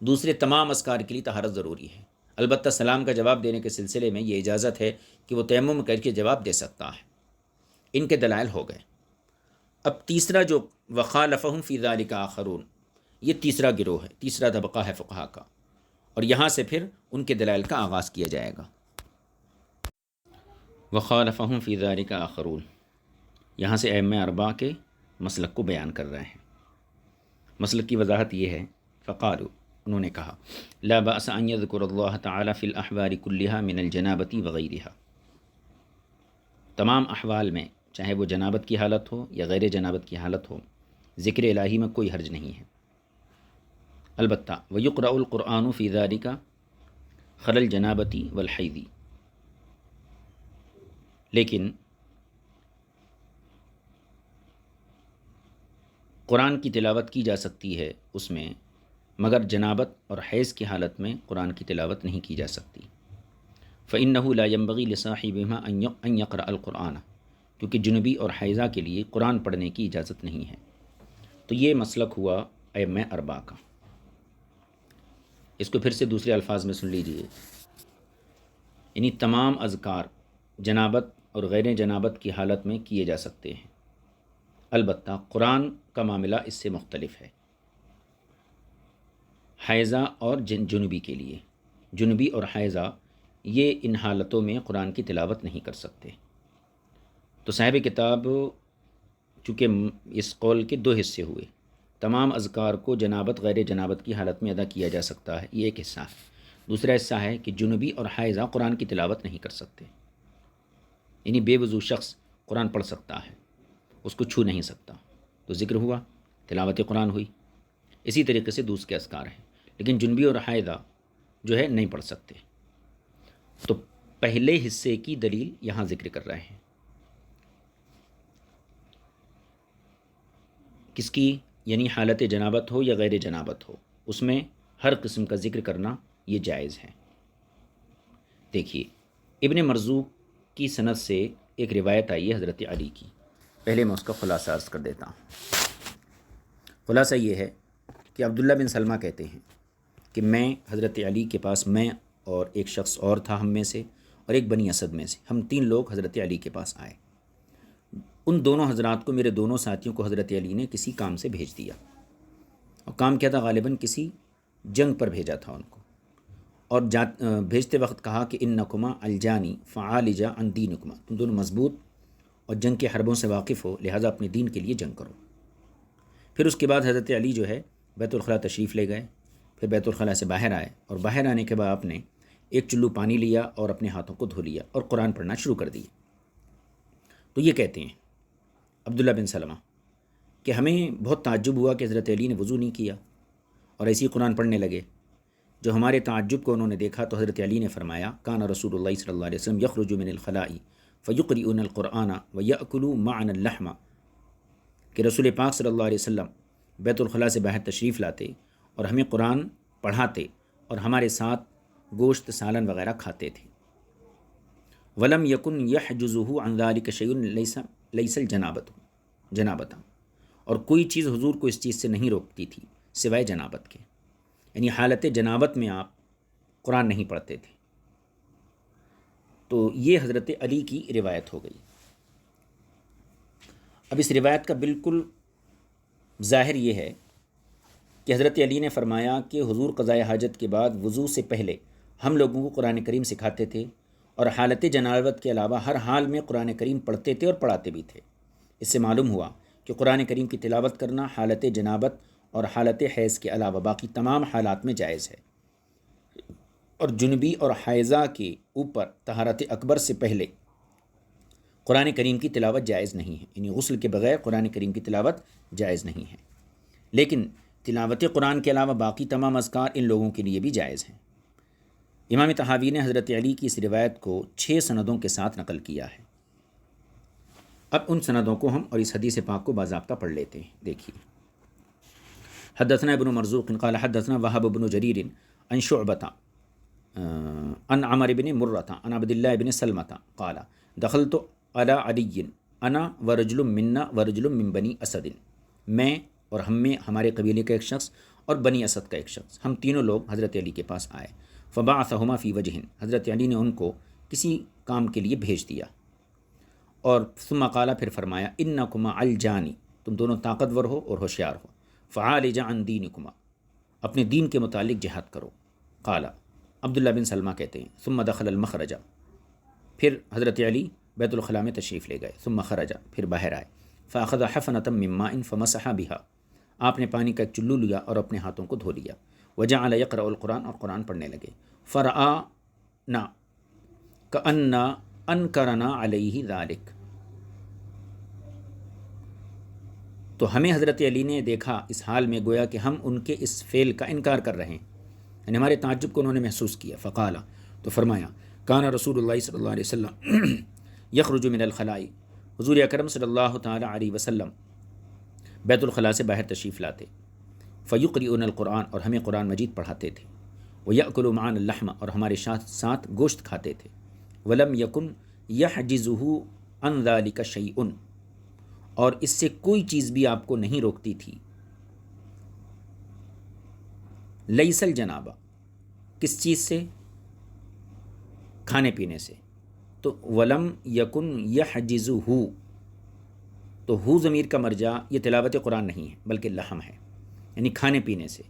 دوسرے تمام اذکار کے لیے طہارت ضروری ہے، البتہ سلام کا جواب دینے کے سلسلے میں یہ اجازت ہے کہ وہ تیمم کر کے جواب دے سکتا ہے۔ ان کے دلائل ہو گئے۔ اب تیسرا جو وخالفہم فی ذلک آخرون، یہ تیسرا گروہ ہے، تیسرا طبقہ ہے فقہا کا، اور یہاں سے پھر ان کے دلائل کا آغاز کیا جائے گا۔ وخالفہم فی ذلک آخرون، یہاں سے ائمہ اربعہ کے مسلک کو بیان کر رہے ہیں۔ مسلک کی وضاحت یہ ہے، فقالوا، انہوں نے کہا، لا بأس ان یذکر اللہ تعالی فی الاحوال کلها من الجنابۃ وغیرها، تمام احوال میں چاہے وہ جنابت کی حالت ہو یا غیر جنابت کی حالت ہو، ذکر الہی میں کوئی حرج نہیں ہے، البتہ ویقرأ القرآن فی ذلک خلی الجنابۃ والحیض، لیکن قرآن کی تلاوت کی جا سکتی ہے اس میں، مگر جنابت اور حیض کی حالت میں قرآن کی تلاوت نہیں کی جا سکتی۔ فإنہ لا ينبغی لصاحبہما ان یقرأ القرآن، کیونکہ جنبی اور حیضہ کے لیے قرآن پڑھنے کی اجازت نہیں ہے۔ تو یہ مسلک ہوا ائمہ اربعہ کا۔ اس کو پھر سے دوسرے الفاظ میں سن لیجئے، یعنی تمام اذکار جنابت اور غیر جنابت کی حالت میں کیے جا سکتے ہیں، البتہ قرآن کا معاملہ اس سے مختلف ہے۔ حیضہ اور جنبی کے لیے، جنبی اور حیضہ یہ ان حالتوں میں قرآن کی تلاوت نہیں کر سکتے۔ تو صاحب کتاب چونکہ اس قول کے دو حصے ہوئے، تمام اذکار کو جنابت غیر جنابت کی حالت میں ادا کیا جا سکتا ہے، یہ ایک حصہ ہے۔ دوسرا حصہ ہے کہ جنبی اور حیضہ قرآن کی تلاوت نہیں کر سکتے، یعنی بے وضو شخص قرآن پڑھ سکتا ہے، اس کو چھو نہیں سکتا، تو ذکر ہوا، تلاوت قرآن ہوئی۔ اسی طریقے سے دوسرے اذکار ہیں، لیکن جنبی اور حیضہ جو ہے نہیں پڑھ سکتے۔ تو پہلے حصے کی دلیل یہاں ذکر کر رہے ہیں، کس کی؟ یعنی حالت جنابت ہو یا غیر جنابت ہو، اس میں ہر قسم کا ذکر کرنا یہ جائز ہے۔ دیکھیے ابن مرزوق کی سند سے ایک روایت آئی ہے حضرت علی کی، پہلے میں اس کا خلاصہ عرض کر دیتا ہوں۔ خلاصہ یہ ہے کہ عبداللہ بن سلمہ کہتے ہیں کہ میں حضرت علی کے پاس، میں اور ایک شخص اور تھا ہم میں سے، اور ایک بنی اسد میں سے، ہم 3 لوگ حضرت علی کے پاس آئے۔ ان دونوں حضرات کو، میرے دونوں ساتھیوں کو حضرت علی نے کسی کام سے بھیج دیا، اور کام کیا تھا؟ غالباً کسی جنگ پر بھیجا تھا ان کو، اور بھیجتے وقت کہا کہ انکما الجانی فعالجا عن دینکما، تم دونوں مضبوط اور جنگ کے حربوں سے واقف ہو، لہٰذا اپنے دین کے لیے جنگ کرو۔ پھر اس کے بعد حضرت علی جو ہے بیت الخلاء تشریف لے گئے، پھر بیت الخلاء سے باہر آئے، اور باہر آنے کے بعد آپ نے ایک چلو پانی لیا اور اپنے ہاتھوں کو دھو لیا اور قرآن پڑھنا شروع کر دیا۔ تو یہ کہتے ہیں عبداللہ بن سلمہ کہ ہمیں بہت تعجب ہوا کہ حضرت علی نے وضو نہیں کیا اور ایسی قرآن پڑھنے لگے۔ جو ہمارے تعجب کو انہوں نے دیکھا تو حضرت علی نے فرمایا کان رسول اللہ صلی اللہ علیہ وسلم یخرج من الخلاء فیقرئون القرآن ویأکلوا معنا اللحم، کہ رسول پاک صلی اللہ علیہ وسلم بیت الخلاء سے باہر تشریف لاتے اور ہمیں قرآن پڑھاتے اور ہمارے ساتھ گوشت سالن وغیرہ کھاتے تھے۔ ولم یکن یحجزہ عن ذلک شیء لیس الجنابۃ، اور کوئی چیز حضور کو اس چیز سے نہیں روکتی تھی سوائے جنابت کے، یعنی حالت جنابت میں آپ قرآن نہیں پڑھتے تھے۔ تو یہ حضرت علی کی روایت ہو گئی۔ اب اس روایت کا بالکل ظاہر یہ ہے کہ حضرت علی نے فرمایا کہ حضور قضائے حاجت کے بعد وضو سے پہلے ہم لوگوں کو قرآن کریم سکھاتے تھے اور حالت جنابت کے علاوہ ہر حال میں قرآن کریم پڑھتے تھے اور پڑھاتے بھی تھے۔ اس سے معلوم ہوا کہ قرآن کریم کی تلاوت کرنا حالت جنابت اور حالت حیض کے علاوہ باقی تمام حالات میں جائز ہے، اور جنبی اور حائضہ کے اوپر طہارت اکبر سے پہلے قرآن کریم کی تلاوت جائز نہیں ہے، یعنی غسل کے بغیر قرآن کریم کی تلاوت جائز نہیں ہے۔ لیکن تلاوت قرآن کے علاوہ باقی تمام اذکار ان لوگوں کے لیے بھی جائز ہیں۔ امام طحاوی نے حضرت علی کی اس روایت کو 6 سندوں کے ساتھ نقل کیا ہے۔ اب ان سندوں کو ہم اور اس حدیث پاک کو باضابطہ پڑھ لیتے ہیں۔ دیکھیے، حدثنا ابن مرزوق قال حدثنا وهب بن جرير عن شعبة عن عمر بن مرة عن عبد الله بن سلمة قال دخلت على علي انا ورجل منا ورجل من بني اسد، میں اور ہم میں ہمارے قبیلے کا ایک شخص اور بنی اسد کا ایک شخص، ہم تینوں لوگ حضرت علی کے پاس آئے۔ فبعثهما في وجه، حضرت علی نے ان کو کسی کام کے لیے بھیج دیا، اور ثم قال، پھر فرمایا انکما الجانی، تم دونوں طاقتور ہو اور ہوشیار ہو، فعالج عن دینکما، اپنے دین کے متعلق جہاد کرو۔ قال، عبداللہ بن سلمہ کہتے ہیں ثم دخل المخرج، پھر حضرت علی بیت الخلاء میں تشریف لے گئے، ثم خرج، پھر باہر آئے، فاخذ حفنة من ماء فمسح بها، آپ نے پانی کا ایک چلو لیا اور اپنے ہاتھوں کو دھو لیا، وجعل يقرأ القرآن، اور قرآن پڑھنے لگے، فرآنا کأن انکرنا علیہ ذلک، تو ہمیں حضرت علی نے دیکھا اس حال میں گویا کہ ہم ان کے اس فعل کا انکار کر رہے ہیں، یعنی ہمارے تعجب کو انہوں نے محسوس کیا۔ فقال، تو فرمایا کان رسول اللہ صلی اللہ علیہ وسلم یخرج من الخلاء، حضور اکرم صلی اللہ تعالی علیہ وسلم بیت الخلاء سے باہر تشریف لاتے، فیقرئون القرآن، اور ہمیں قرآن مجید پڑھاتے تھے، ویأکلوا معنا اللحم، اور ہمارے ساتھ گوشت کھاتے تھے، ولم یکن یحجزہ عن ذلک شیء، اور اس سے کوئی چیز بھی آپ کو نہیں روکتی تھی، لیس الجنابہ، کس چیز سے؟ کھانے پینے سے۔ تو ولم یکن یحجزہ، تو ہو ضمیر کا مرجع یہ تلاوت قرآن نہیں ہے بلکہ لحم ہے، یعنی کھانے پینے سے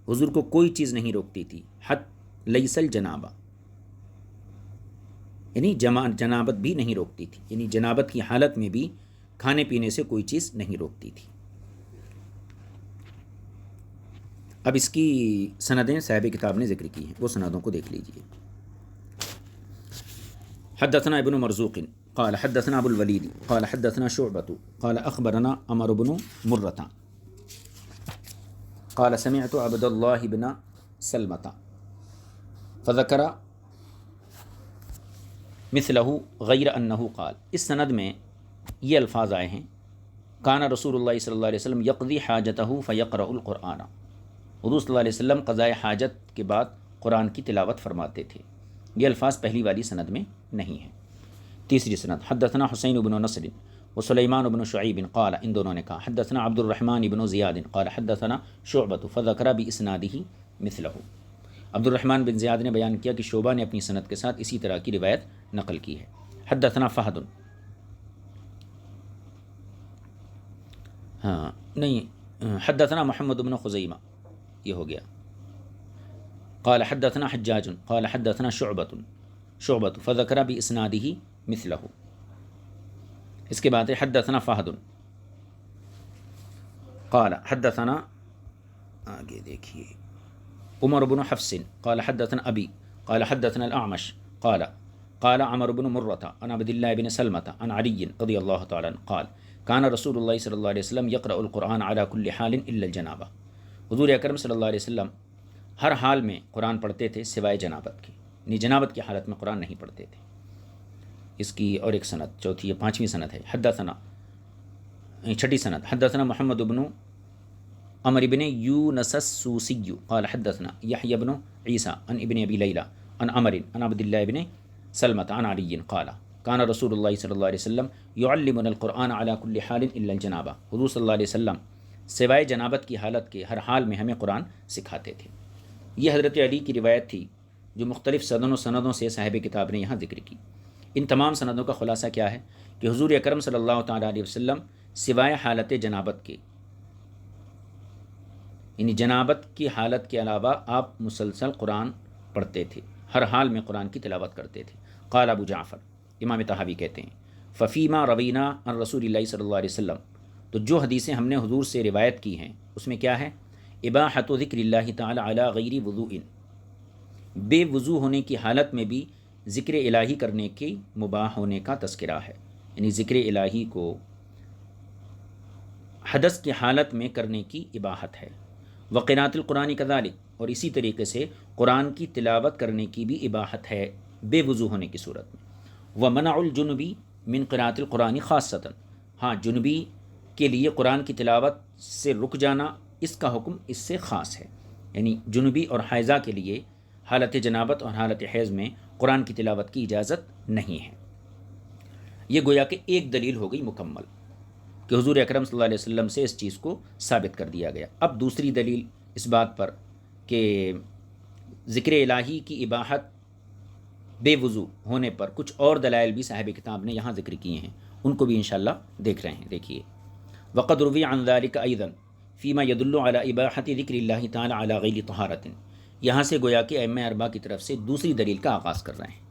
حضور کو کوئی چیز نہیں روکتی تھی، حت لیس الجنابہ، یعنی جنابت بھی نہیں روکتی تھی، یعنی جنابت کی حالت میں بھی کھانے پینے سے کوئی چیز نہیں روکتی تھی۔ اب اس کی سندیں صاحب کتاب نے ذکر کی ہیں، وہ سندوں کو دیکھ لیجئے۔ حدثنا ابن مرزوق قال حدثنا ابو الولید قال حدثنا شعبة قال اخبرنا عمر بن مرة قال سمعت عبد الله بن سلمة فذكر مثله غیر انه قال، اس سند میں یہ الفاظ آئے ہیں کان رسول اللہ صلی اللہ علیہ وسلم یقضی حاجته فیقرأ القرآن، حضور صلی اللہ علیہ وسلم قضاء حاجت کے بعد قرآن کی تلاوت فرماتے تھے۔ یہ الفاظ پہلی والی سند میں نہیں ہیں۔ تیسری سند، حدثنا حسین بن نصر وسلیمان بن شعیب قال، ان دونوں نے کہا حدثنا عبد الرحمن بن زیاد قال حدثنا شعبۃ فذکر باسنادہ مثلہ، عبد الرحمن بن زیاد نے بیان کیا کہ شعبہ نے اپنی سند کے ساتھ اسی طرح کی روایت نقل کی ہے۔ حدثنا فہد، حدثنا محمد بن خزیمہ، یہ ہو گیا، قال حدثنا حجاج قال حدثنا شعبۃ فذکر باسنادہ مثلہ، اس کے بعد حدثنا فہد قال حدثنا، آگے دیکھیے، عمر بن حفص قال حدثنا ابی قال حدثنا الاعمش قال عمر بن مرة عن عبد الله بن سلمة عن علي رضی اللہ تعالی عنہ قال کان رسول اللہ صلی اللہ علیہ وسلم یقرأ القرآن علی کل حال الا الجنابہ، حضور اکرم صلی اللہ علیہ وسلم ہر حال میں قرآن پڑھتے تھے سوائے جنابت کے، یعنی جنابت کی حالت میں قرآن نہیں پڑھتے تھے۔ اس کی اور ایک سند، چوتھی یا پانچویں سند ہے، چھٹی سند، حدثنا محمد بن عمر بن یونس السوسی قال حدثنا یحیی بن عیسیٰ عن ابن ابی لیلى عن عمر عن عبد اللہ بن سلمۃ عن علی قال کان رسول اللہ صلی اللہ علیہ وسلم یعلمنا القرآن علی کل حال الا الجنابہ، حضور صلی اللہ علیہ وسلم سوائے جنابت کی حالت کے ہر حال میں ہمیں قرآن سکھاتے تھے۔ یہ حضرت علی کی روایت تھی جو مختلف سندوں سے صاحب کتاب نے یہاں ذکر کی۔ ان تمام سندوں کا خلاصہ کیا ہے کہ حضور اکرم صلی اللہ تعالیٰ علیہ وسلم سوائے حالت جنابت کے، یعنی جنابت کی حالت کے علاوہ آپ مسلسل قرآن پڑھتے تھے، ہر حال میں قرآن کی تلاوت کرتے تھے۔ قال ابو جعفر، امام طحاوی کہتے ہیں، ففیما روینہ عن رسول اللہ صلی اللہ علیہ وسلم، تو جو حدیثیں ہم نے حضور سے روایت کی ہیں اس میں کیا ہے؟ اباحۃ ذکر اللہ تعالی علی غیر وضوء، بے وضو ہونے کی حالت میں بھی ذکر الہی کرنے کے مباح ہونے کا تذکرہ ہے، یعنی ذکر الہی کو حدث کی حالت میں کرنے کی اباحت ہے۔ وقراءۃ القرآن کذالک، اور اسی طریقے سے قرآن کی تلاوت کرنے کی بھی اباحت ہے بے وضو ہونے کی صورت میں۔ ومنع الجنبی من قراءۃ القرآن خاصۃ، ہاں جنبی کے لیے قرآن کی تلاوت سے رک جانا، اس کا حکم اس سے خاص ہے، یعنی جنبی اور حائضہ کے لیے حالت جنابت اور حالت حیض میں قرآن کی تلاوت کی اجازت نہیں ہے۔ یہ گویا کہ ایک دلیل ہو گئی مکمل کہ حضور اکرم صلی اللہ علیہ وسلم سے اس چیز کو ثابت کر دیا گیا۔ اب دوسری دلیل اس بات پر کہ ذکر الہی کی اباحت بے وضو ہونے پر کچھ اور دلائل بھی صاحب کتاب نے یہاں ذکر کیے ہیں، ان کو بھی انشاءاللہ دیکھ رہے ہیں۔ دیکھیے، وقد روی عن ذلك ایضا فیما يدل علی اباحت ذکر اللہ تعالی علی غیر طہارت، یہاں سے گویا کہ ائمہ اربعہ کی طرف سے دوسری دلیل کا آغاز کر رہے ہیں۔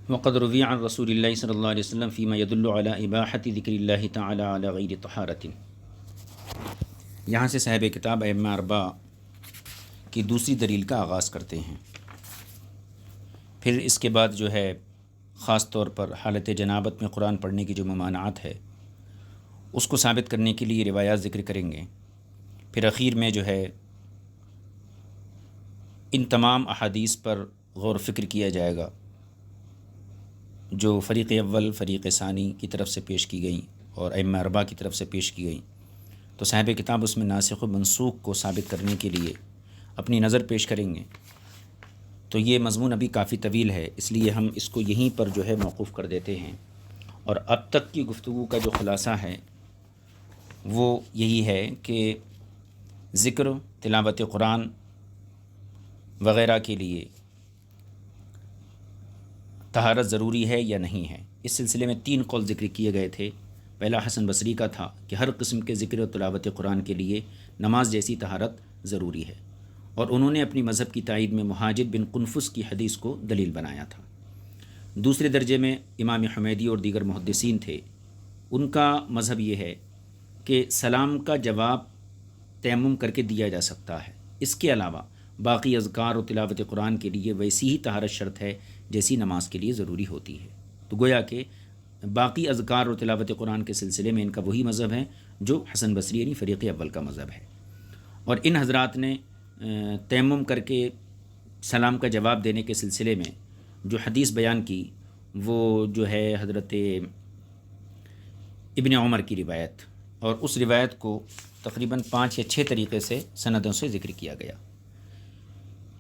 وقد روی عن رسول اللہ صلی اللہ علیہ وسلم فیما يدل علی اباحت ذکر اللہ تعالی علی غیر طہارت، یہاں سے صاحب کتاب ائمہ اربعہ کی دوسری دلیل کا آغاز کرتے ہیں۔ پھر اس کے بعد جو ہے خاص طور پر حالت جنابت میں قرآن پڑھنے کی جو ممانعات ہے اس کو ثابت کرنے کے لیے روایات ذکر کریں گے۔ پھر اخیر میں جو ہے ان تمام احادیث پر غور و فکر کیا جائے گا جو فریق اول فریق ثانی کی طرف سے پیش کی گئیں اور ائمہ اربعہ کی طرف سے پیش کی گئیں، تو صاحب کتاب اس میں ناسخ و منسوخ کو ثابت کرنے کے لیے اپنی نظر پیش کریں گے۔ تو یہ مضمون ابھی کافی طویل ہے، اس لیے ہم اس کو یہیں پر جو ہے موقوف کر دیتے ہیں، اور اب تک کی گفتگو کا جو خلاصہ ہے وہ یہی ہے کہ ذکر، تلاوت قرآن وغیرہ کے لیے طہارت ضروری ہے یا نہیں ہے۔ اس سلسلے میں 3 قول ذکر کیے گئے تھے۔ پہلا حسن بصری کا تھا کہ ہر قسم کے ذکر و تلاوت قرآن کے لیے نماز جیسی طہارت ضروری ہے، اور انہوں نے اپنی مذہب کی تائید میں مہاجر بن قنفس کی حدیث کو دلیل بنایا تھا۔ دوسرے درجے میں امام حمیدی اور دیگر محدثین تھے، ان کا مذہب یہ ہے کہ سلام کا جواب تیمم کر کے دیا جا سکتا ہے، اس کے علاوہ باقی اذکار و تلاوت قرآن کے لیے ویسی ہی طہارت شرط ہے جیسی نماز کے لیے ضروری ہوتی ہے۔ تو گویا کہ باقی اذکار اور تلاوت قرآن کے سلسلے میں ان کا وہی مذہب ہے جو حسن بصری یعنی فریق اول کا مذہب ہے، اور ان حضرات نے تیمم کر کے سلام کا جواب دینے کے سلسلے میں جو حدیث بیان کی وہ جو ہے حضرت ابن عمر کی روایت، اور اس روایت کو تقریباً 5 یا 6 طریقے سے سندوں سے ذکر کیا گیا۔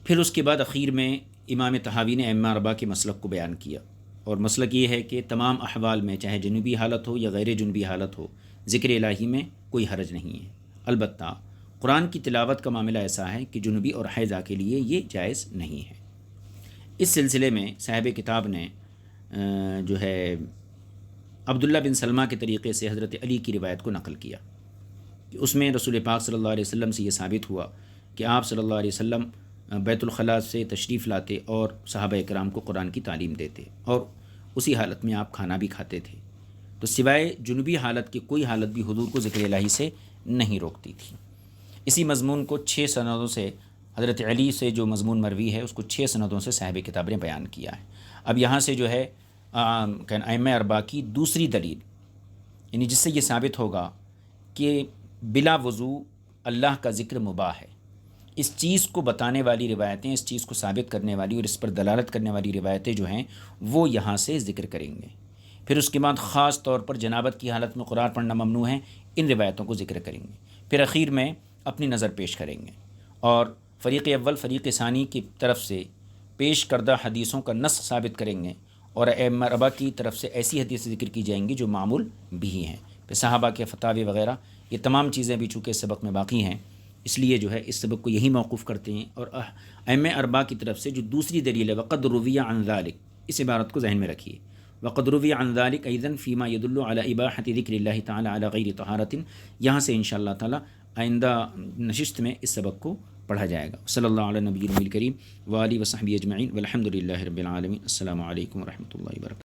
پھر اس کے بعد اخیر میں امام طحاوی نے ائمہ اربعہ کے مسلک کو بیان کیا، اور مسلک یہ ہے کہ تمام احوال میں چاہے جنوبی حالت ہو یا غیر جنوبی حالت ہو ذکر الہی میں کوئی حرج نہیں ہے۔ البتہ قرآن کی تلاوت کا معاملہ ایسا ہے کہ جنوبی اور حیضہ کے لیے یہ جائز نہیں ہے۔ اس سلسلے میں صاحب کتاب نے جو ہے عبداللہ بن سلمہ کے طریقے سے حضرت علی کی روایت کو نقل کیا کہ اس میں رسول پاک صلی اللہ علیہ وسلم سے یہ ثابت ہوا کہ آپ صلی اللہ علیہ وسلم بیت الخلاء سے تشریف لاتے اور صحابہ اکرام کو قرآن کی تعلیم دیتے، اور اسی حالت میں آپ کھانا بھی کھاتے تھے، تو سوائے جنوبی حالت کی کوئی حالت بھی حضور کو ذکر الہی سے نہیں روکتی تھی۔ اسی مضمون کو 6 سندوں سے حضرت علی سے جو مضمون مروی ہے اس کو 6 سندوں سے صاحب کتاب نے بیان کیا ہے۔ اب یہاں سے جو ہے ائمہ اربعہ کی دوسری دلیل، یعنی جس سے یہ ثابت ہوگا کہ بلا وضو اللہ کا ذکر مباح ہے، اس چیز کو بتانے والی روایتیں، اس چیز کو ثابت کرنے والی اور اس پر دلالت کرنے والی روایتیں جو ہیں وہ یہاں سے ذکر کریں گے۔ پھر اس کے بعد خاص طور پر جنابت کی حالت میں قرآن پڑھنا ممنوع ہے، ان روایتوں کو ذکر کریں گے۔ پھر اخیر میں اپنی نظر پیش کریں گے اور فریق اول فریق ثانی کی طرف سے پیش کردہ حدیثوں کا نسخ ثابت کریں گے، اور ائمہ اربعہ کی طرف سے ایسی حدیثیں ذکر کی جائیں گی جو معمول بھی ہیں۔ پھر صحابہ کے فتاوی وغیرہ، یہ تمام چیزیں بھی چونکہ اس سبق میں باقی ہیں، اس لیے جو ہے اس سبق کو یہی موقوف کرتے ہیں۔ اور ائمہ اربعہ کی طرف سے جو دوسری دلیل ہے وقد روی عن ذلک، اس عبارت کو ذہن میں رکھیے، وقد روی عن ذلک ایضا فیما يدل علی اباحۃ ذکر اللہ تعالی علی غیر طہارۃ، یہاں سے انشاءاللہ تعالی آئندہ نشست میں اس سبق کو پڑھا جائے گا۔ صلی اللہ علی نبی الکریم و آلہ و صحبہ اجمعین والحمد للہ رب العالمین۔ السلام علیکم ورحمۃ اللہ وبرکاتہ۔